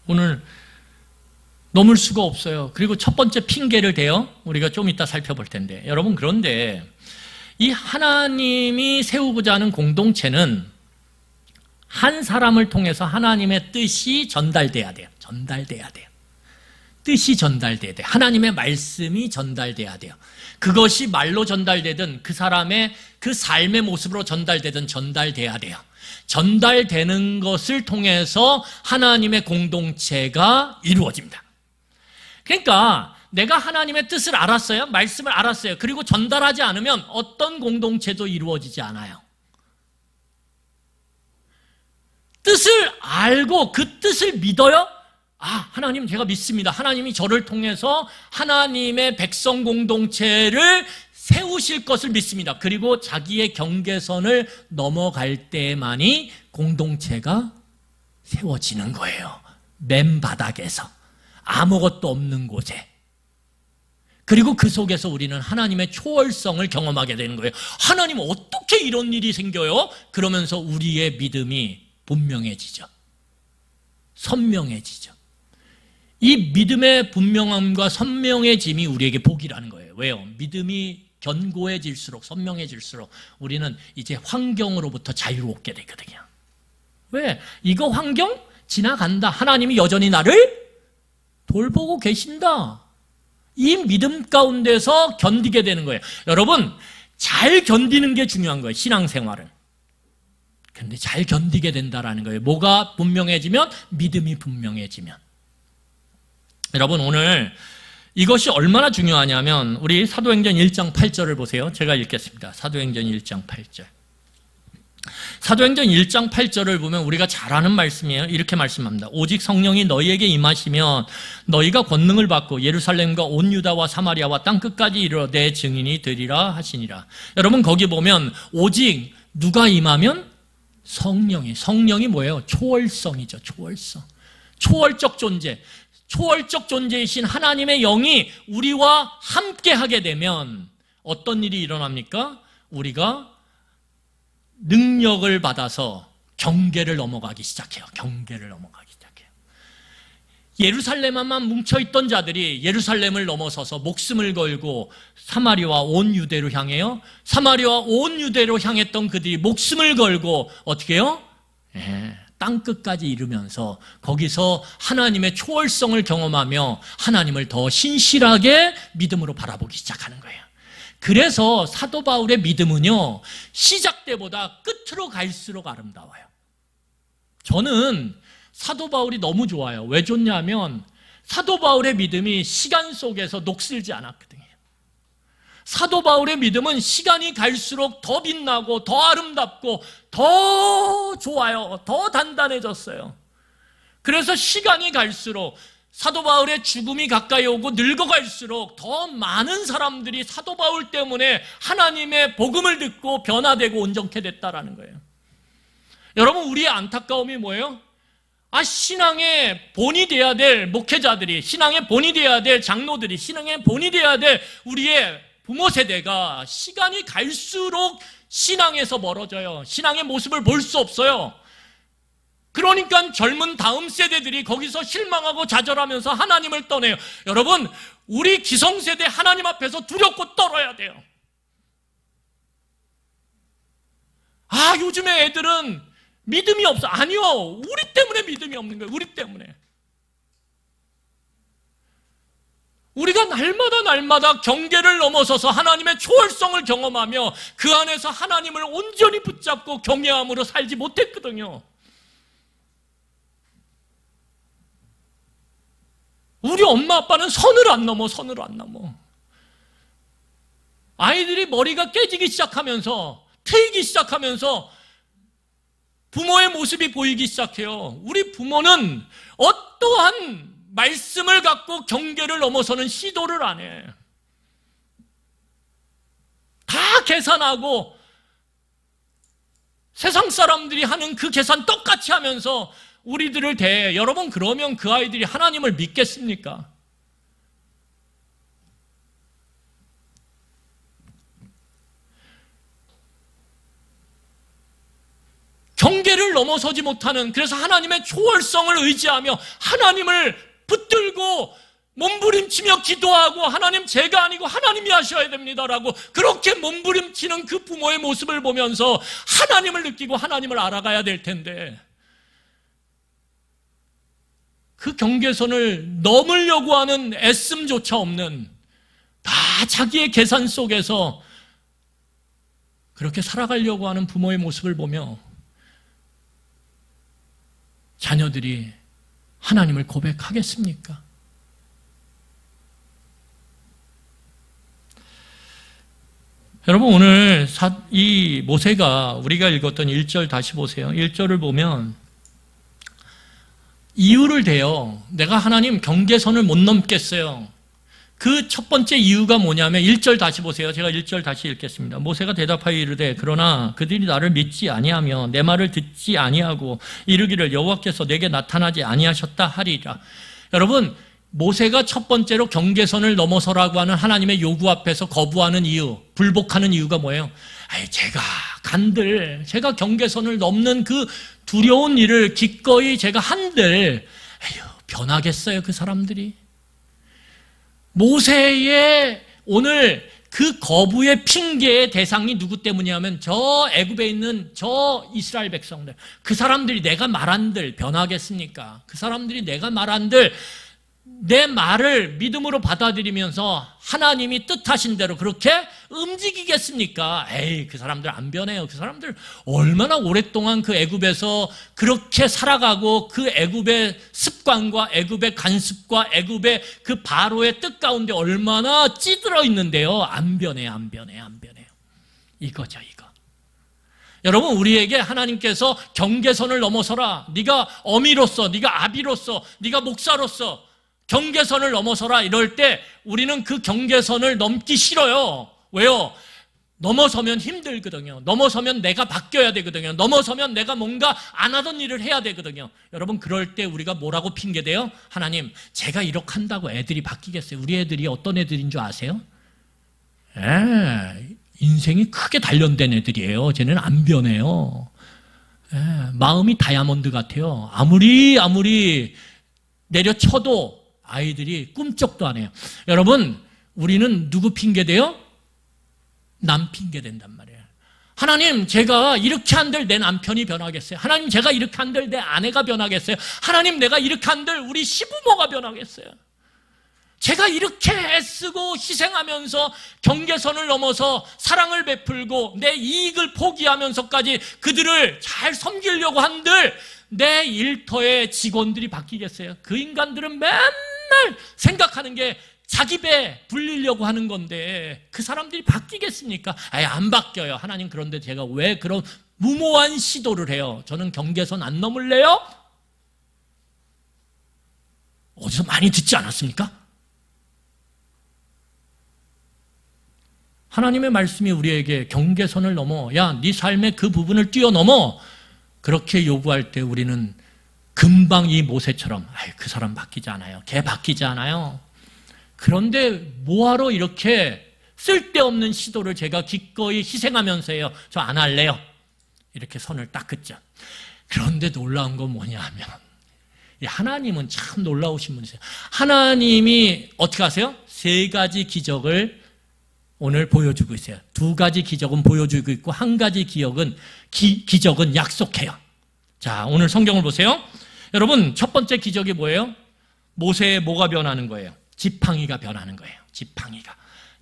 오늘 넘을 수가 없어요. 그리고 첫 번째 핑계를 대요. 우리가 좀 이따 살펴볼 텐데. 여러분, 그런데 이 하나님이 세우고자 하는 공동체는 한 사람을 통해서 하나님의 뜻이 전달돼야 돼요. 뜻이 전달돼야 돼요. 하나님의 말씀이 전달돼야 돼요. 그것이 말로 전달되든 그 사람의 그 삶의 모습으로 전달되든 전달돼야 돼요. 전달되는 것을 통해서 하나님의 공동체가 이루어집니다. 그러니까 내가 하나님의 뜻을 알았어요. 말씀을 알았어요. 그리고 전달하지 않으면 어떤 공동체도 이루어지지 않아요. 뜻을 알고 그 뜻을 믿어요? 하나님 제가 믿습니다. 하나님이 저를 통해서 하나님의 백성 공동체를 세우실 것을 믿습니다. 그리고 자기의 경계선을 넘어갈 때만이 공동체가 세워지는 거예요. 맨바닥에서. 아무것도 없는 곳에. 그리고 그 속에서 우리는 하나님의 초월성을 경험하게 되는 거예요. 하나님 어떻게 이런 일이 생겨요? 그러면서 우리의 믿음이 분명해지죠. 선명해지죠. 이 믿음의 분명함과 선명해짐이 우리에게 복이라는 거예요. 왜요? 믿음이 견고해질수록 선명해질수록 우리는 이제 환경으로부터 자유롭게 되거든요. 왜? 이거 환경 지나간다. 하나님이 여전히 나를 돌보고 계신다. 이 믿음 가운데서 견디게 되는 거예요. 여러분, 잘 견디는 게 중요한 거예요. 신앙생활은. 그런데 잘 견디게 된다라는 거예요. 뭐가 분명해지면? 믿음이 분명해지면. 여러분, 오늘 이것이 얼마나 중요하냐면 우리 사도행전 1장 8절을 보세요. 제가 읽겠습니다. 사도행전 1장 8절. 사도행전 1장 8절을 보면 우리가 잘 아는 말씀이에요. 이렇게 말씀합니다. 오직 성령이 너희에게 임하시면 너희가 권능을 받고 예루살렘과 온 유다와 사마리아와 땅끝까지 이르러 내 증인이 되리라 하시니라. 여러분 거기 보면 오직 누가 임하면? 성령이 뭐예요? 초월성이죠. 초월성. 초월적 존재. 초월적 존재이신 하나님의 영이 우리와 함께 하게 되면 어떤 일이 일어납니까? 우리가 능력을 받아서 경계를 넘어가기 시작해요. 경계를 넘어가기 시작해요. 예루살렘에만 뭉쳐있던 자들이 예루살렘을 넘어서서 목숨을 걸고 사마리아와 온 유대로 향해요. 사마리아와 온 유대로 향했던 그들이 목숨을 걸고 어떻게 해요? 땅끝까지 이르면서 거기서 하나님의 초월성을 경험하며 하나님을 더 신실하게 믿음으로 바라보기 시작하는 거예요. 그래서 사도 바울의 믿음은요, 시작 때보다 끝으로 갈수록 아름다워요. 저는 사도 바울이 너무 좋아요. 왜 좋냐면 사도 바울의 믿음이 시간 속에서 녹슬지 않았거든요. 사도 바울의 믿음은 시간이 갈수록 더 빛나고 더 아름답고 더 좋아요. 더 단단해졌어요. 그래서 시간이 갈수록 사도 바울의 죽음이 가까이 오고 늙어갈수록 더 많은 사람들이 사도 바울 때문에 하나님의 복음을 듣고 변화되고 온전케 됐다라는 거예요. 여러분, 우리의 안타까움이 뭐예요? 신앙의 본이 돼야 될 목회자들이, 신앙의 본이 돼야 될 장로들이, 신앙의 본이 돼야 될 우리의 부모 세대가 시간이 갈수록 신앙에서 멀어져요. 신앙의 모습을 볼 수 없어요. 그러니까 젊은 다음 세대들이 거기서 실망하고 좌절하면서 하나님을 떠내요. 여러분, 우리 기성세대 하나님 앞에서 두렵고 떨어야 돼요. 요즘에 애들은 믿음이 없어. 아니요, 우리 때문에 믿음이 없는 거예요. 우리 때문에. 우리가 날마다 경계를 넘어서서 하나님의 초월성을 경험하며 그 안에서 하나님을 온전히 붙잡고 경외함으로 살지 못했거든요. 우리 엄마 아빠는 선을 안 넘어. 아이들이 머리가 깨지기 시작하면서, 트이기 시작하면서 부모의 모습이 보이기 시작해요. 우리 부모는 어떠한 말씀을 갖고 경계를 넘어서는 시도를 안 해. 다 계산하고 세상 사람들이 하는 그 계산 똑같이 하면서 우리들을 대해. 여러분, 그러면 그 아이들이 하나님을 믿겠습니까? 경계를 넘어서지 못하는, 그래서 하나님의 초월성을 의지하며 하나님을 붙들고 몸부림치며 기도하고, 하나님 제가 아니고 하나님이 하셔야 됩니다라고 그렇게 몸부림치는 그 부모의 모습을 보면서 하나님을 느끼고 하나님을 알아가야 될 텐데, 그 경계선을 넘으려고 하는 애씀조차 없는, 다 자기의 계산 속에서 그렇게 살아가려고 하는 부모의 모습을 보며 자녀들이 하나님을 고백하겠습니까? 여러분, 오늘 이 모세가 우리가 읽었던 1절 다시 보세요. 1절을 보면 이유를 대요. 내가 하나님 경계선을 못 넘겠어요. 그 첫 번째 이유가 뭐냐면 1절 다시 보세요. 제가 1절 다시 읽겠습니다. 모세가 대답하여 이르되 그러나 그들이 나를 믿지 아니하며 내 말을 듣지 아니하고 이르기를 여호와께서 내게 나타나지 아니하셨다 하리라. 여러분, 모세가 첫 번째로 경계선을 넘어서라고 하는 하나님의 요구 앞에서 거부하는 이유, 불복하는 이유가 뭐예요? 제가 경계선을 넘는 그 두려운 일을 기꺼이 제가 한들 변하겠어요, 그 사람들이? 모세의 오늘 그 거부의 핑계의 대상이 누구 때문이냐면 저 애굽에 있는 저 이스라엘 백성들. 그 사람들이 내가 말한들 변하겠습니까? 그 사람들이 내가 말한들 내 말을 믿음으로 받아들이면서 하나님이 뜻하신 대로 그렇게 움직이겠습니까? 그 사람들 안 변해요. 그 사람들 얼마나 오랫동안 그 애굽에서 그렇게 살아가고 그 애굽의 습관과 애굽의 간습과 애굽의 그 바로의 뜻 가운데 얼마나 찌들어 있는데요. 안 변해요. 이거죠, 이거. 여러분, 우리에게 하나님께서 경계선을 넘어서라, 네가 어미로서, 네가 아비로서, 네가 목사로서 경계선을 넘어서라 이럴 때 우리는 그 경계선을 넘기 싫어요. 왜요? 넘어서면 힘들거든요. 넘어서면 내가 바뀌어야 되거든요. 넘어서면 내가 뭔가 안 하던 일을 해야 되거든요. 여러분, 그럴 때 우리가 뭐라고 핑계대요? 하나님, 제가 이렇게 한다고 애들이 바뀌겠어요? 우리 애들이 어떤 애들인 줄 아세요? 인생이 크게 단련된 애들이에요. 쟤는 안 변해요. 마음이 다이아몬드 같아요. 아무리 내려쳐도 아이들이 꿈쩍도 안 해요. 여러분, 우리는 누구 핑계대요? 남 핑계댄단 말이에요. 하나님, 제가 이렇게 한들 내 남편이 변하겠어요? 하나님, 제가 이렇게 한들 내 아내가 변하겠어요? 하나님, 내가 이렇게 한들 우리 시부모가 변하겠어요? 제가 이렇게 애쓰고 희생하면서 경계선을 넘어서 사랑을 베풀고 내 이익을 포기하면서까지 그들을 잘 섬기려고 한들 내 일터의 직원들이 바뀌겠어요? 그 인간들은 맨날 생각하는 게 자기 배 불리려고 하는 건데 그 사람들이 바뀌겠습니까? 안 바뀌어요. 하나님, 그런데 제가 왜 그런 무모한 시도를 해요? 저는 경계선 안 넘을래요? 어디서 많이 듣지 않았습니까? 하나님의 말씀이 우리에게 경계선을 넘어, 야, 네 삶의 그 부분을 뛰어넘어, 그렇게 요구할 때 우리는 금방 이 모세처럼 그 사람 바뀌지 않아요. 걔 바뀌지 않아요. 그런데 뭐하러 이렇게 쓸데없는 시도를 제가 기꺼이 희생하면서 해요? 저 안 할래요. 이렇게 선을 딱 긋죠. 그런데 놀라운 건 뭐냐 하면 하나님은 참 놀라우신 분이세요. 하나님이 어떻게 하세요? 3가지 기적을 오늘 보여주고 있어요. 2가지 기적은 보여주고 있고 1가지 기적은 약속해요. 자, 오늘 성경을 보세요. 여러분, 첫 번째 기적이 뭐예요? 모세의 뭐가 변하는 거예요? 지팡이가 변하는 거예요.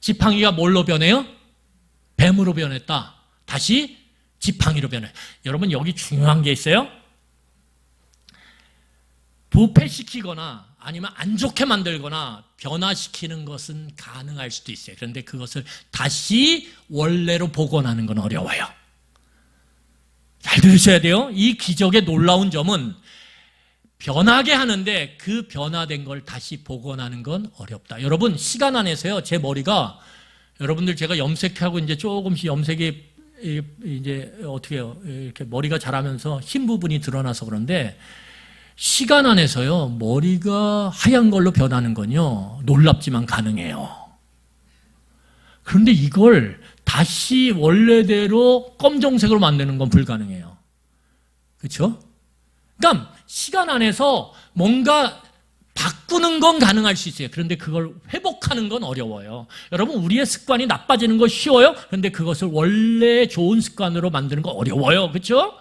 지팡이가 뭘로 변해요? 뱀으로 변했다. 다시 지팡이로 변해요. 여러분, 여기 중요한 게 있어요. 부패시키거나 아니면 안 좋게 만들거나 변화시키는 것은 가능할 수도 있어요. 그런데 그것을 다시 원래로 복원하는 건 어려워요. 잘 들으셔야 돼요. 이 기적의 놀라운 점은 변하게 하는데 그 변화된 걸 다시 복원하는 건 어렵다. 여러분, 시간 안에서요, 제 머리가, 여러분들 제가 염색하고 이제 조금씩 염색이 이제 어떻게 해요? 이렇게 머리가 자라면서 흰 부분이 드러나서 그런데 시간 안에서요, 머리가 하얀 걸로 변하는 건요, 놀랍지만 가능해요. 그런데 이걸 다시 원래대로 검정색으로 만드는 건 불가능해요. 그렇죠? 그러니까 시간 안에서 뭔가 바꾸는 건 가능할 수 있어요. 그런데 그걸 회복하는 건 어려워요. 여러분, 우리의 습관이 나빠지는 거 쉬워요? 그런데 그것을 원래 좋은 습관으로 만드는 거 어려워요. 그렇죠?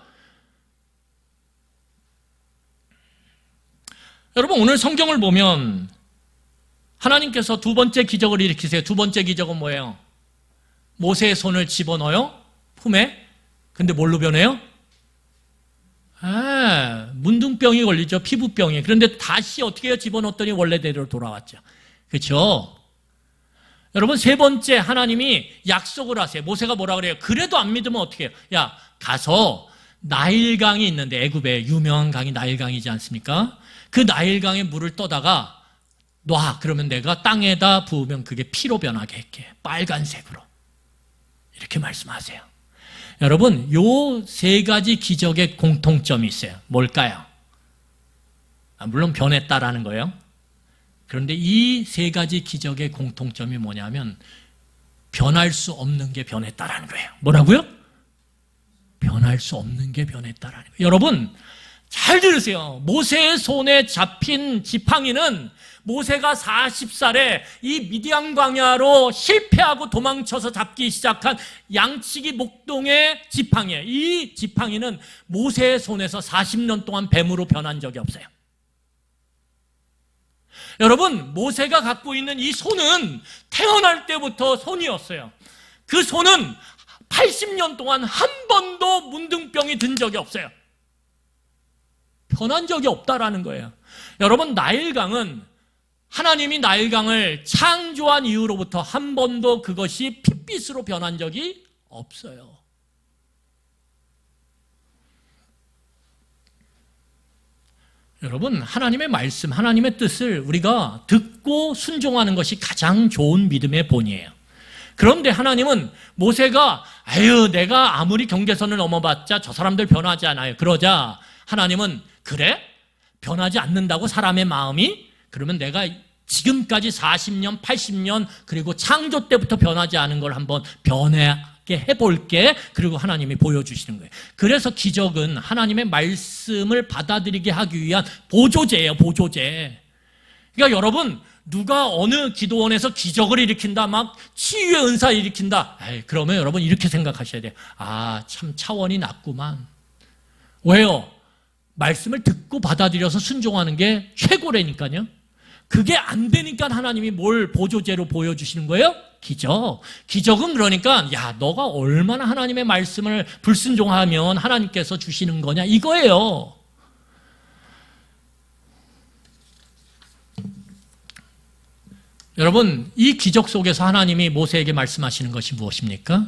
여러분, 오늘 성경을 보면 하나님께서 2번째 기적을 일으키세요. 2번째 기적은 뭐예요? 모세의 손을 집어넣어요? 품에. 근데 뭘로 변해요? 문둥병이 걸리죠. 피부병이. 그런데 다시 어떻게 해요? 집어넣었더니 원래대로 돌아왔죠. 그렇죠? 여러분, 3번째 하나님이 약속을 하세요. 모세가 뭐라 그래요? 그래도 안 믿으면 어떻게 해요? 야, 가서 나일강이 있는데, 애굽에 유명한 강이 나일강이지 않습니까? 그 나일강의 물을 떠다가 놔. 그러면 내가 땅에다 부으면 그게 피로 변하게 할게. 빨간색으로. 이렇게 말씀하세요. 여러분, 요 3가지 기적의 공통점이 있어요. 뭘까요? 물론 변했다라는 거예요. 그런데 이 3가지 기적의 공통점이 뭐냐면 변할 수 없는 게 변했다라는 거예요. 뭐라고요? 변할 수 없는 게 변했다라는 거예요. 여러분, 잘 들으세요. 모세의 손에 잡힌 지팡이는 모세가 40살에 이 미디안 광야로 실패하고 도망쳐서 잡기 시작한 양치기 목동의 지팡이에요. 이 지팡이는 모세의 손에서 40년 동안 뱀으로 변한 적이 없어요. 여러분, 모세가 갖고 있는 이 손은 태어날 때부터 손이었어요. 그 손은 80년 동안 한 번도 문둥병이 든 적이 없어요. 변한 적이 없다라는 거예요. 여러분, 나일강은 하나님이 나일강을 창조한 이후로부터 한 번도 그것이 핏빛으로 변한 적이 없어요. 여러분, 하나님의 말씀, 하나님의 뜻을 우리가 듣고 순종하는 것이 가장 좋은 믿음의 본이에요. 그런데 하나님은 모세가 내가 아무리 경계선을 넘어봤자 저 사람들 변하지 않아요. 그러자 하나님은 그래? 변하지 않는다고 사람의 마음이? 그러면 내가 지금까지 40년, 80년 그리고 창조 때부터 변하지 않은 걸 한번 변하게 해볼게. 그리고 하나님이 보여주시는 거예요. 그래서 기적은 하나님의 말씀을 받아들이게 하기 위한 보조제예요. 보조제. 그러니까 여러분, 누가 어느 기도원에서 기적을 일으킨다, 막 치유의 은사 일으킨다, 그러면 여러분 이렇게 생각하셔야 돼요. 참 차원이 낮구만. 왜요? 말씀을 듣고 받아들여서 순종하는 게 최고라니까요. 그게 안 되니까 하나님이 뭘 보조제로 보여주시는 거예요? 기적. 기적은 그러니까 너가 얼마나 하나님의 말씀을 불순종하면 하나님께서 주시는 거냐 이거예요. 여러분, 이 기적 속에서 하나님이 모세에게 말씀하시는 것이 무엇입니까?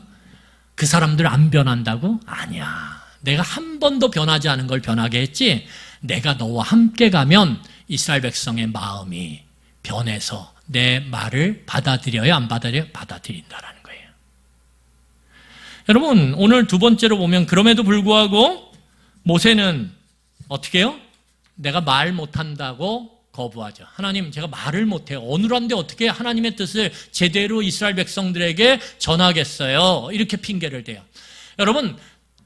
그 사람들 안 변한다고? 아니야. 내가 한 번도 변하지 않은 걸 변하게 했지, 내가 너와 함께 가면 이스라엘 백성의 마음이 변해서 내 말을 받아들여요? 안 받아들여요? 받아들인다라는 거예요. 여러분, 오늘 두 번째로 보면 그럼에도 불구하고 모세는 어떻게 해요? 내가 말 못한다고 거부하죠. 하나님, 제가 말을 못해요. 어눌한데 어떻게 하나님의 뜻을 제대로 이스라엘 백성들에게 전하겠어요? 이렇게 핑계를 대요. 여러분,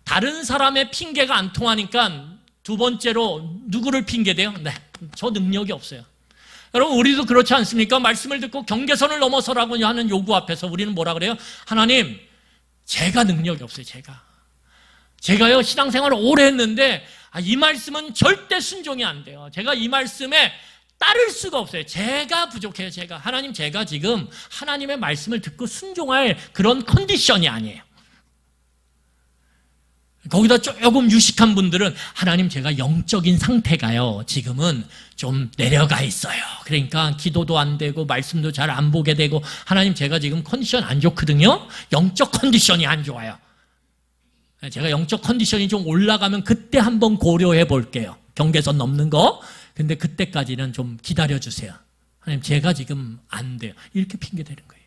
다른 사람의 핑계가 안 통하니까 두 번째로 누구를 핑계대요? 저 능력이 없어요. 여러분, 우리도 그렇지 않습니까? 말씀을 듣고 경계선을 넘어서라고 하는 요구 앞에서 우리는 뭐라 그래요? 하나님, 제가 능력이 없어요. 제가요, 신앙생활을 오래 했는데 이 말씀은 절대 순종이 안 돼요. 제가 이 말씀에 따를 수가 없어요. 제가 부족해요. 하나님, 제가 지금 하나님의 말씀을 듣고 순종할 그런 컨디션이 아니에요. 거기다 조금 유식한 분들은 하나님, 제가 영적인 상태가요 지금은 좀 내려가 있어요. 그러니까 기도도 안 되고 말씀도 잘 안 보게 되고, 하나님, 제가 지금 컨디션 안 좋거든요. 영적 컨디션이 안 좋아요. 제가 영적 컨디션이 좀 올라가면 그때 한번 고려해 볼게요. 경계선 넘는 거. 근데 그때까지는 좀 기다려주세요. 하나님, 제가 지금 안 돼요. 이렇게 핑계 대는 거예요.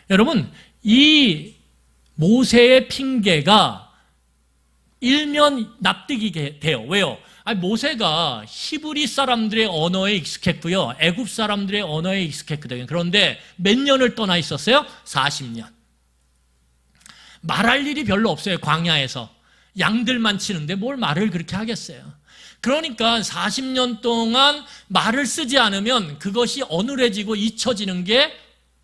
여러분, 이 모세의 핑계가 일면 납득이 돼요. 왜요? 모세가 히브리 사람들의 언어에 익숙했고요, 애굽 사람들의 언어에 익숙했거든요. 그런데 몇 년을 떠나 있었어요? 40년. 말할 일이 별로 없어요. 광야에서 양들만 치는데 뭘 말을 그렇게 하겠어요. 그러니까 40년 동안 말을 쓰지 않으면 그것이 어눌해지고 잊혀지는 게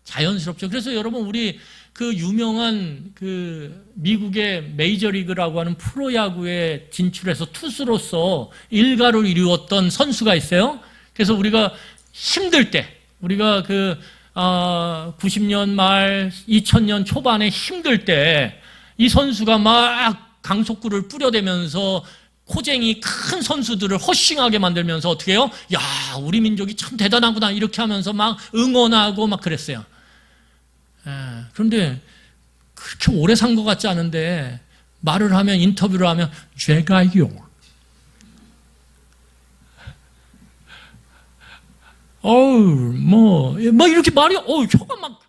자연스럽죠. 그래서 여러분, 우리 그 유명한 그 미국의 메이저리그라고 하는 프로야구에 진출해서 투수로서 일가를 이루었던 선수가 있어요. 그래서 우리가 힘들 때, 우리가 90년 말 2000년 초반에 힘들 때 이 선수가 막 강속구를 뿌려대면서 코쟁이 큰 선수들을 허싱하게 만들면서 어떻게 해요? 우리 민족이 참 대단하구나 이렇게 하면서 막 응원하고 막 그랬어요. 그런데 그렇게 오래 산 것 같지 않은데 말을 하면, 인터뷰를 하면 제가요, 뭐 이렇게 말이, 혀가 막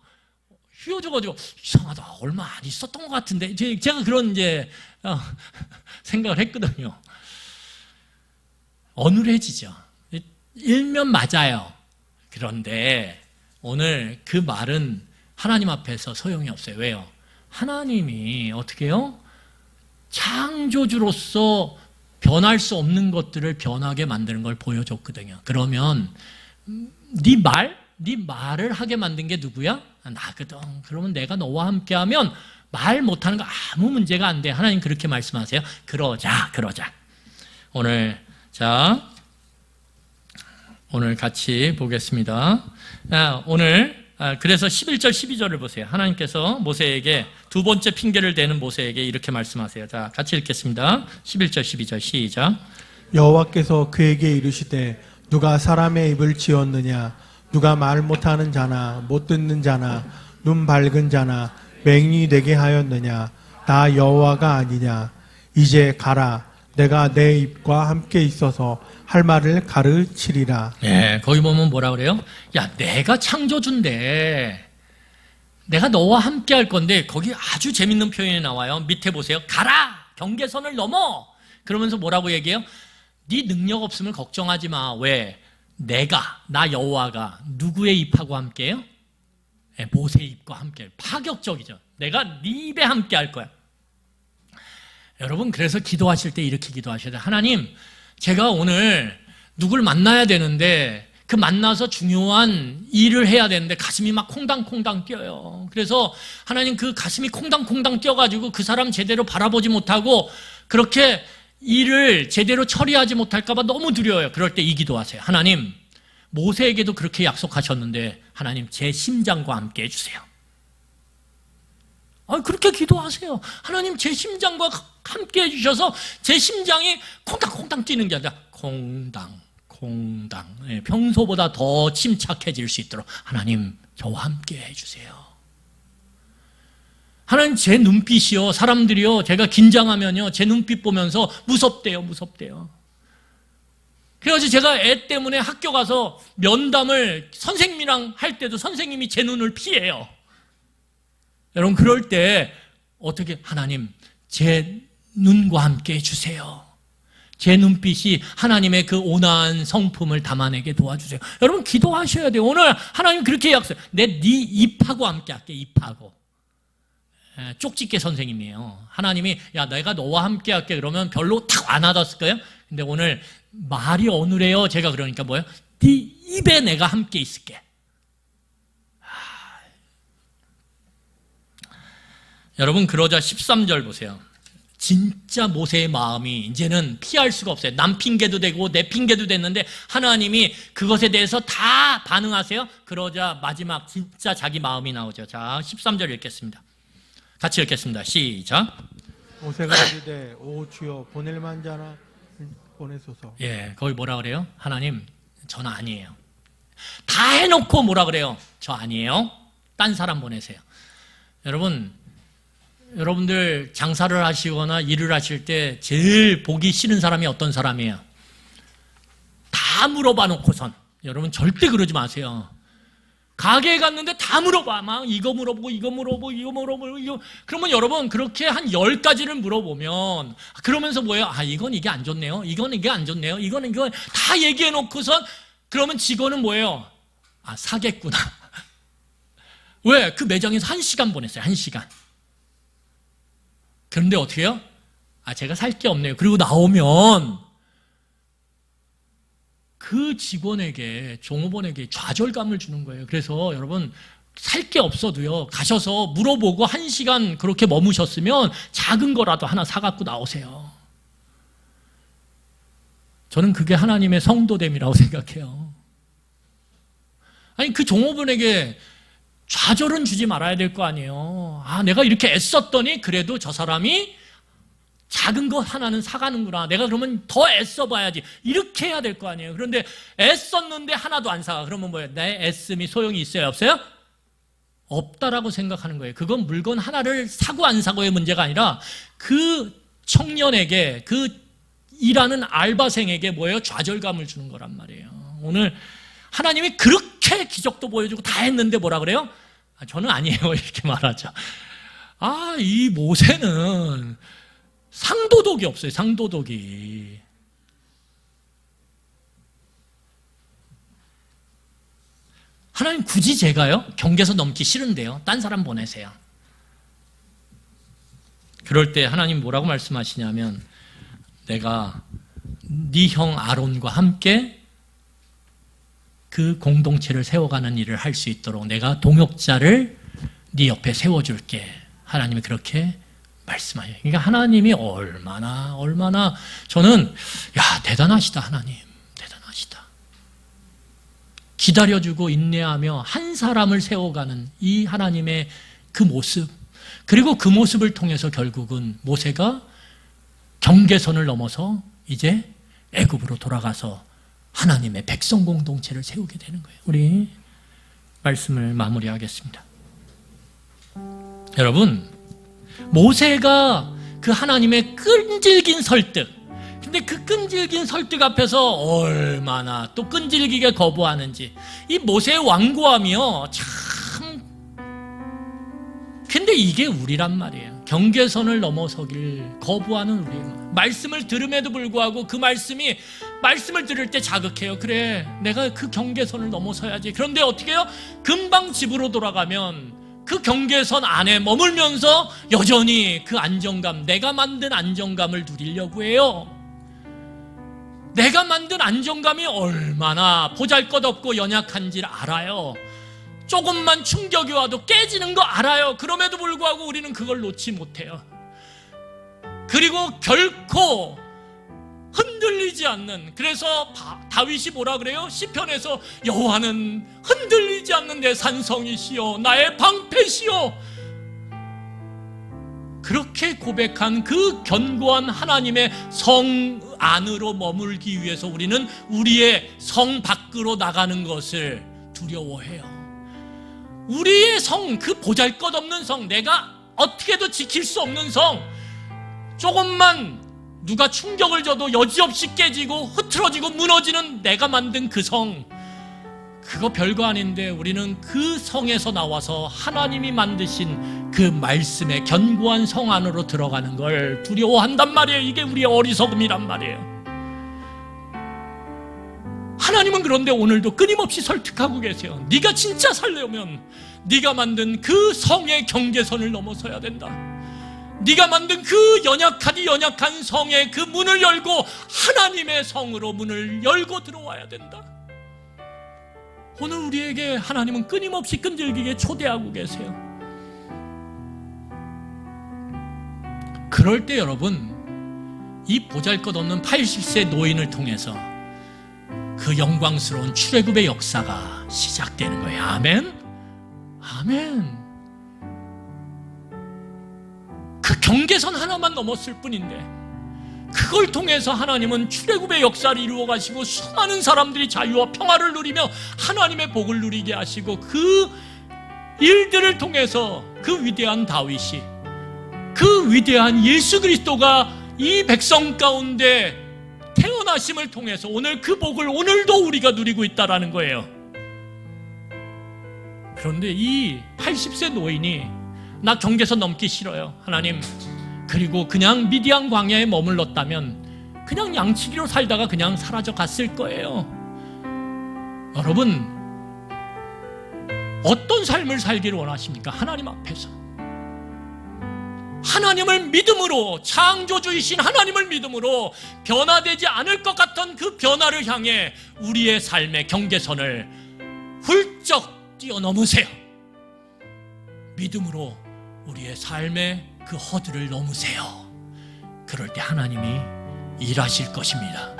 휘어져가지고 이상하다, 얼마 안 있었던 것 같은데, 제가 그런 생각을 했거든요. 어눌해지죠. 일면 맞아요. 그런데 오늘 그 말은 하나님 앞에서 소용이 없어요. 왜요? 하나님이 어떻게 해요? 창조주로서 변할 수 없는 것들을 변하게 만드는 걸 보여줬거든요. 그러면 네 말을 하게 만든 게 누구야? 나거든. 그러면 내가 너와 함께하면 말 못하는 거 아무 문제가 안 돼. 하나님 그렇게 말씀하세요. 그러자. 오늘 같이 보겠습니다. 그래서 11절 12절을 보세요. 하나님께서 모세에게, 두 번째 핑계를 대는 모세에게 이렇게 말씀하세요. 자, 같이 읽겠습니다. 11절 12절 시작. 여호와께서 그에게 이르시되 누가 사람의 입을 지었느냐? 누가 말 못하는 자나 못 듣는 자나 눈 밝은 자나 맹인이 되게 하였느냐? 다 여호와가 아니냐? 이제 가라. 내가 내 입과 함께 있어서 할 말을 가르치리라. 예, 거기 보면 뭐라 그래요? 야, 내가 창조주인데 내가 너와 함께 할 건데, 거기 아주 재밌는 표현이 나와요. 밑에 보세요. 가라! 경계선을 넘어! 그러면서 뭐라고 얘기해요? 네 능력 없음을 걱정하지 마. 왜? 내가, 나 여호와가 누구의 입하고 함께해요? 예, 모세의 입과 함께. 파격적이죠. 내가 네 입에 함께 할 거야. 여러분, 그래서 기도하실 때 이렇게 기도하셔야 돼요. 하나님, 제가 오늘 누굴 만나야 되는데 그 만나서 중요한 일을 해야 되는데 가슴이 막 콩당콩당 뛰어요. 그래서 하나님, 그 가슴이 콩당콩당 뛰어가지고 그 사람 제대로 바라보지 못하고 그렇게 일을 제대로 처리하지 못할까 봐 너무 두려워요. 그럴 때 이 기도하세요. 하나님, 모세에게도 그렇게 약속하셨는데 하나님, 제 심장과 함께 해주세요. 그렇게 기도하세요. 하나님, 제 심장과 함께 해주셔서 제 심장이 콩당콩당 뛰는 게 아니라 콩당 평소보다 더 침착해질 수 있도록 하나님, 저와 함께 해주세요. 하나님, 제 눈빛이요, 사람들이요, 제가 긴장하면요, 제 눈빛 보면서 무섭대요. 그래가지고 제가 애 때문에 학교 가서 면담을 선생님이랑 할 때도 선생님이 제 눈을 피해요. 여러분, 그럴 때 어떻게, 하나님, 제 눈과 함께 해주세요. 제 눈빛이 하나님의 그 온화한 성품을 담아내게 도와주세요. 여러분, 기도하셔야 돼요. 오늘 하나님 그렇게 약속, 네 입하고 함께 할게. 입하고. 쪽집게 선생님이에요. 하나님이, 야, 내가 너와 함께 할게. 그러면 별로 탁 안 와닿았을 거예요. 근데 오늘 말이 어느래요. 제가 그러니까 뭐예요? 네 입에 내가 함께 있을게. 여러분, 그러자 13절 보세요. 진짜 모세의 마음이 이제는 피할 수가 없어요. 남 핑계도 되고 내 핑계도 됐는데 하나님이 그것에 대해서 다 반응하세요. 그러자 마지막 진짜 자기 마음이 나오죠. 자, 13절 읽겠습니다. 같이 읽겠습니다. 시작. 모세가 이르되 오 주여 보낼 만자나 보내소서. 예, 거기 뭐라 그래요? 하나님, 저는 아니에요. 다 해놓고 뭐라 그래요? 저 아니에요. 딴 사람 보내세요. 여러분들 장사를 하시거나 일을 하실 때 제일 보기 싫은 사람이 어떤 사람이에요? 다 물어봐 놓고선. 여러분, 절대 그러지 마세요. 가게에 갔는데 다 물어봐. 막 이거 물어보고 이거. 그러면 여러분, 그렇게 한 10가지를 물어보면, 그러면서 뭐예요? 이건 이게 안 좋네요. 이건 이게 안 좋네요. 이거는 이거 다 얘기해 놓고선, 그러면 직원은 뭐예요? 사겠구나. 왜? 그 매장에서 1시간 보냈어요. 1시간. 그런데 어떻게 해요? 제가 살 게 없네요. 그리고 나오면 그 직원에게, 종업원에게 좌절감을 주는 거예요. 그래서 여러분, 살 게 없어도요, 가셔서 물어보고 1시간 그렇게 머무셨으면 작은 거라도 하나 사갖고 나오세요. 저는 그게 하나님의 성도됨이라고 생각해요. 그 종업원에게 좌절은 주지 말아야 될 거 아니에요. 내가 이렇게 애썼더니 그래도 저 사람이 작은 거 하나는 사가는구나. 내가 그러면 더 애써봐야지. 이렇게 해야 될 거 아니에요. 그런데 애썼는데 하나도 안 사가. 그러면 뭐예요? 내 애씀이 소용이 있어요? 없어요? 없다라고 생각하는 거예요. 그건 물건 하나를 사고 안 사고의 문제가 아니라 그 청년에게, 그 일하는 알바생에게 뭐예요? 좌절감을 주는 거란 말이에요. 오늘 하나님이 그렇게 기적도 보여주고 다 했는데 뭐라 그래요? 저는 아니에요. 이렇게 말하죠. 이 모세는 상도덕이 없어요. 상도덕이. 하나님, 굳이 제가요? 경계선 넘기 싫은데요. 딴 사람 보내세요. 그럴 때 하나님 뭐라고 말씀하시냐면, 내가 네 형 아론과 함께 그 공동체를 세워가는 일을 할 수 있도록 내가 동역자를 네 옆에 세워줄게. 하나님이 그렇게 말씀하셔요. 그러니까 하나님이 얼마나 저는 대단하시다. 하나님 대단하시다. 기다려주고 인내하며 한 사람을 세워가는 이 하나님의 그 모습, 그리고 그 모습을 통해서 결국은 모세가 경계선을 넘어서 이제 애굽으로 돌아가서 하나님의 백성 공동체를 세우게 되는 거예요. 우리 말씀을 마무리하겠습니다. 여러분, 모세가 그 하나님의 끈질긴 설득, 근데 그 끈질긴 설득 앞에서 얼마나 또 끈질기게 거부하는지. 이 모세의 완고함이요, 참. 근데 이게 우리란 말이에요. 경계선을 넘어서길 거부하는 우리의 말씀을 들음에도 불구하고 그 말씀을 들을 때 자극해요. 그래, 내가 그 경계선을 넘어서야지. 그런데 어떻게 해요? 금방 집으로 돌아가면 그 경계선 안에 머물면서 여전히 그 안정감, 내가 만든 안정감을 누리려고 해요. 내가 만든 안정감이 얼마나 보잘것없고 연약한지를 알아요. 조금만 충격이 와도 깨지는 거 알아요. 그럼에도 불구하고 우리는 그걸 놓지 못해요. 그리고 결코 흔들리지 않는, 그래서 다윗이 뭐라 그래요? 시편에서 여호와는 흔들리지 않는 내 산성이시여 나의 방패시여, 그렇게 고백한 그 견고한 하나님의 성 안으로 머물기 위해서 우리는 우리의 성 밖으로 나가는 것을 두려워해요. 우리의 성, 그 보잘것없는 성, 내가 어떻게도 지킬 수 없는 성, 조금만 누가 충격을 줘도 여지없이 깨지고 흐트러지고 무너지는 내가 만든 그 성, 그거 별거 아닌데 우리는 그 성에서 나와서 하나님이 만드신 그 말씀의 견고한 성 안으로 들어가는 걸 두려워한단 말이에요. 이게 우리의 어리석음이란 말이에요. 하나님은 그런데 오늘도 끊임없이 설득하고 계세요. 네가 진짜 살려면 네가 만든 그 성의 경계선을 넘어서야 된다. 네가 만든 그 연약한 성의 그 문을 열고 하나님의 성으로 문을 열고 들어와야 된다. 오늘 우리에게 하나님은 끊임없이 끈질기게 초대하고 계세요. 그럴 때 여러분, 이 보잘것없는 80세 노인을 통해서 그 영광스러운 출애굽의 역사가 시작되는 거예요. 아멘? 아멘. 그 경계선 하나만 넘었을 뿐인데 그걸 통해서 하나님은 출애굽의 역사를 이루어 가시고 수많은 사람들이 자유와 평화를 누리며 하나님의 복을 누리게 하시고, 그 일들을 통해서 그 위대한 다윗이, 그 위대한 예수 그리스도가 이 백성 가운데 태어나심을 통해서 오늘 그 복을 오늘도 우리가 누리고 있다라는 거예요. 그런데 이 80세 노인이 나 경계선 넘기 싫어요, 하나님. 그리고 그냥 미디안 광야에 머물렀다면 그냥 양치기로 살다가 그냥 사라져 갔을 거예요. 여러분, 어떤 삶을 살기를 원하십니까? 하나님 앞에서 하나님을 믿음으로, 창조주이신 하나님을 믿음으로 변화되지 않을 것 같던 그 변화를 향해 우리의 삶의 경계선을 훌쩍 뛰어넘으세요. 믿음으로 우리의 삶의 그 허들을 넘으세요. 그럴 때 하나님이 일하실 것입니다.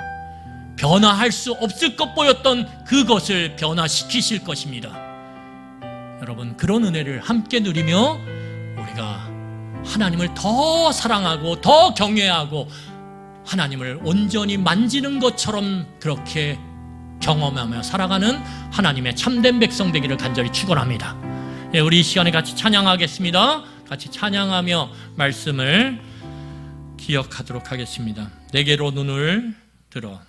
변화할 수 없을 것 보였던 그것을 변화시키실 것입니다. 여러분, 그런 은혜를 함께 누리며 우리가 하나님을 더 사랑하고 더 경외하고 하나님을 온전히 만지는 것처럼 그렇게 경험하며 살아가는 하나님의 참된 백성 되기를 간절히 축원합니다. 우리 이 시간에 같이 찬양하겠습니다. 같이 찬양하며 말씀을 기억하도록 하겠습니다. 내게로 눈을 들어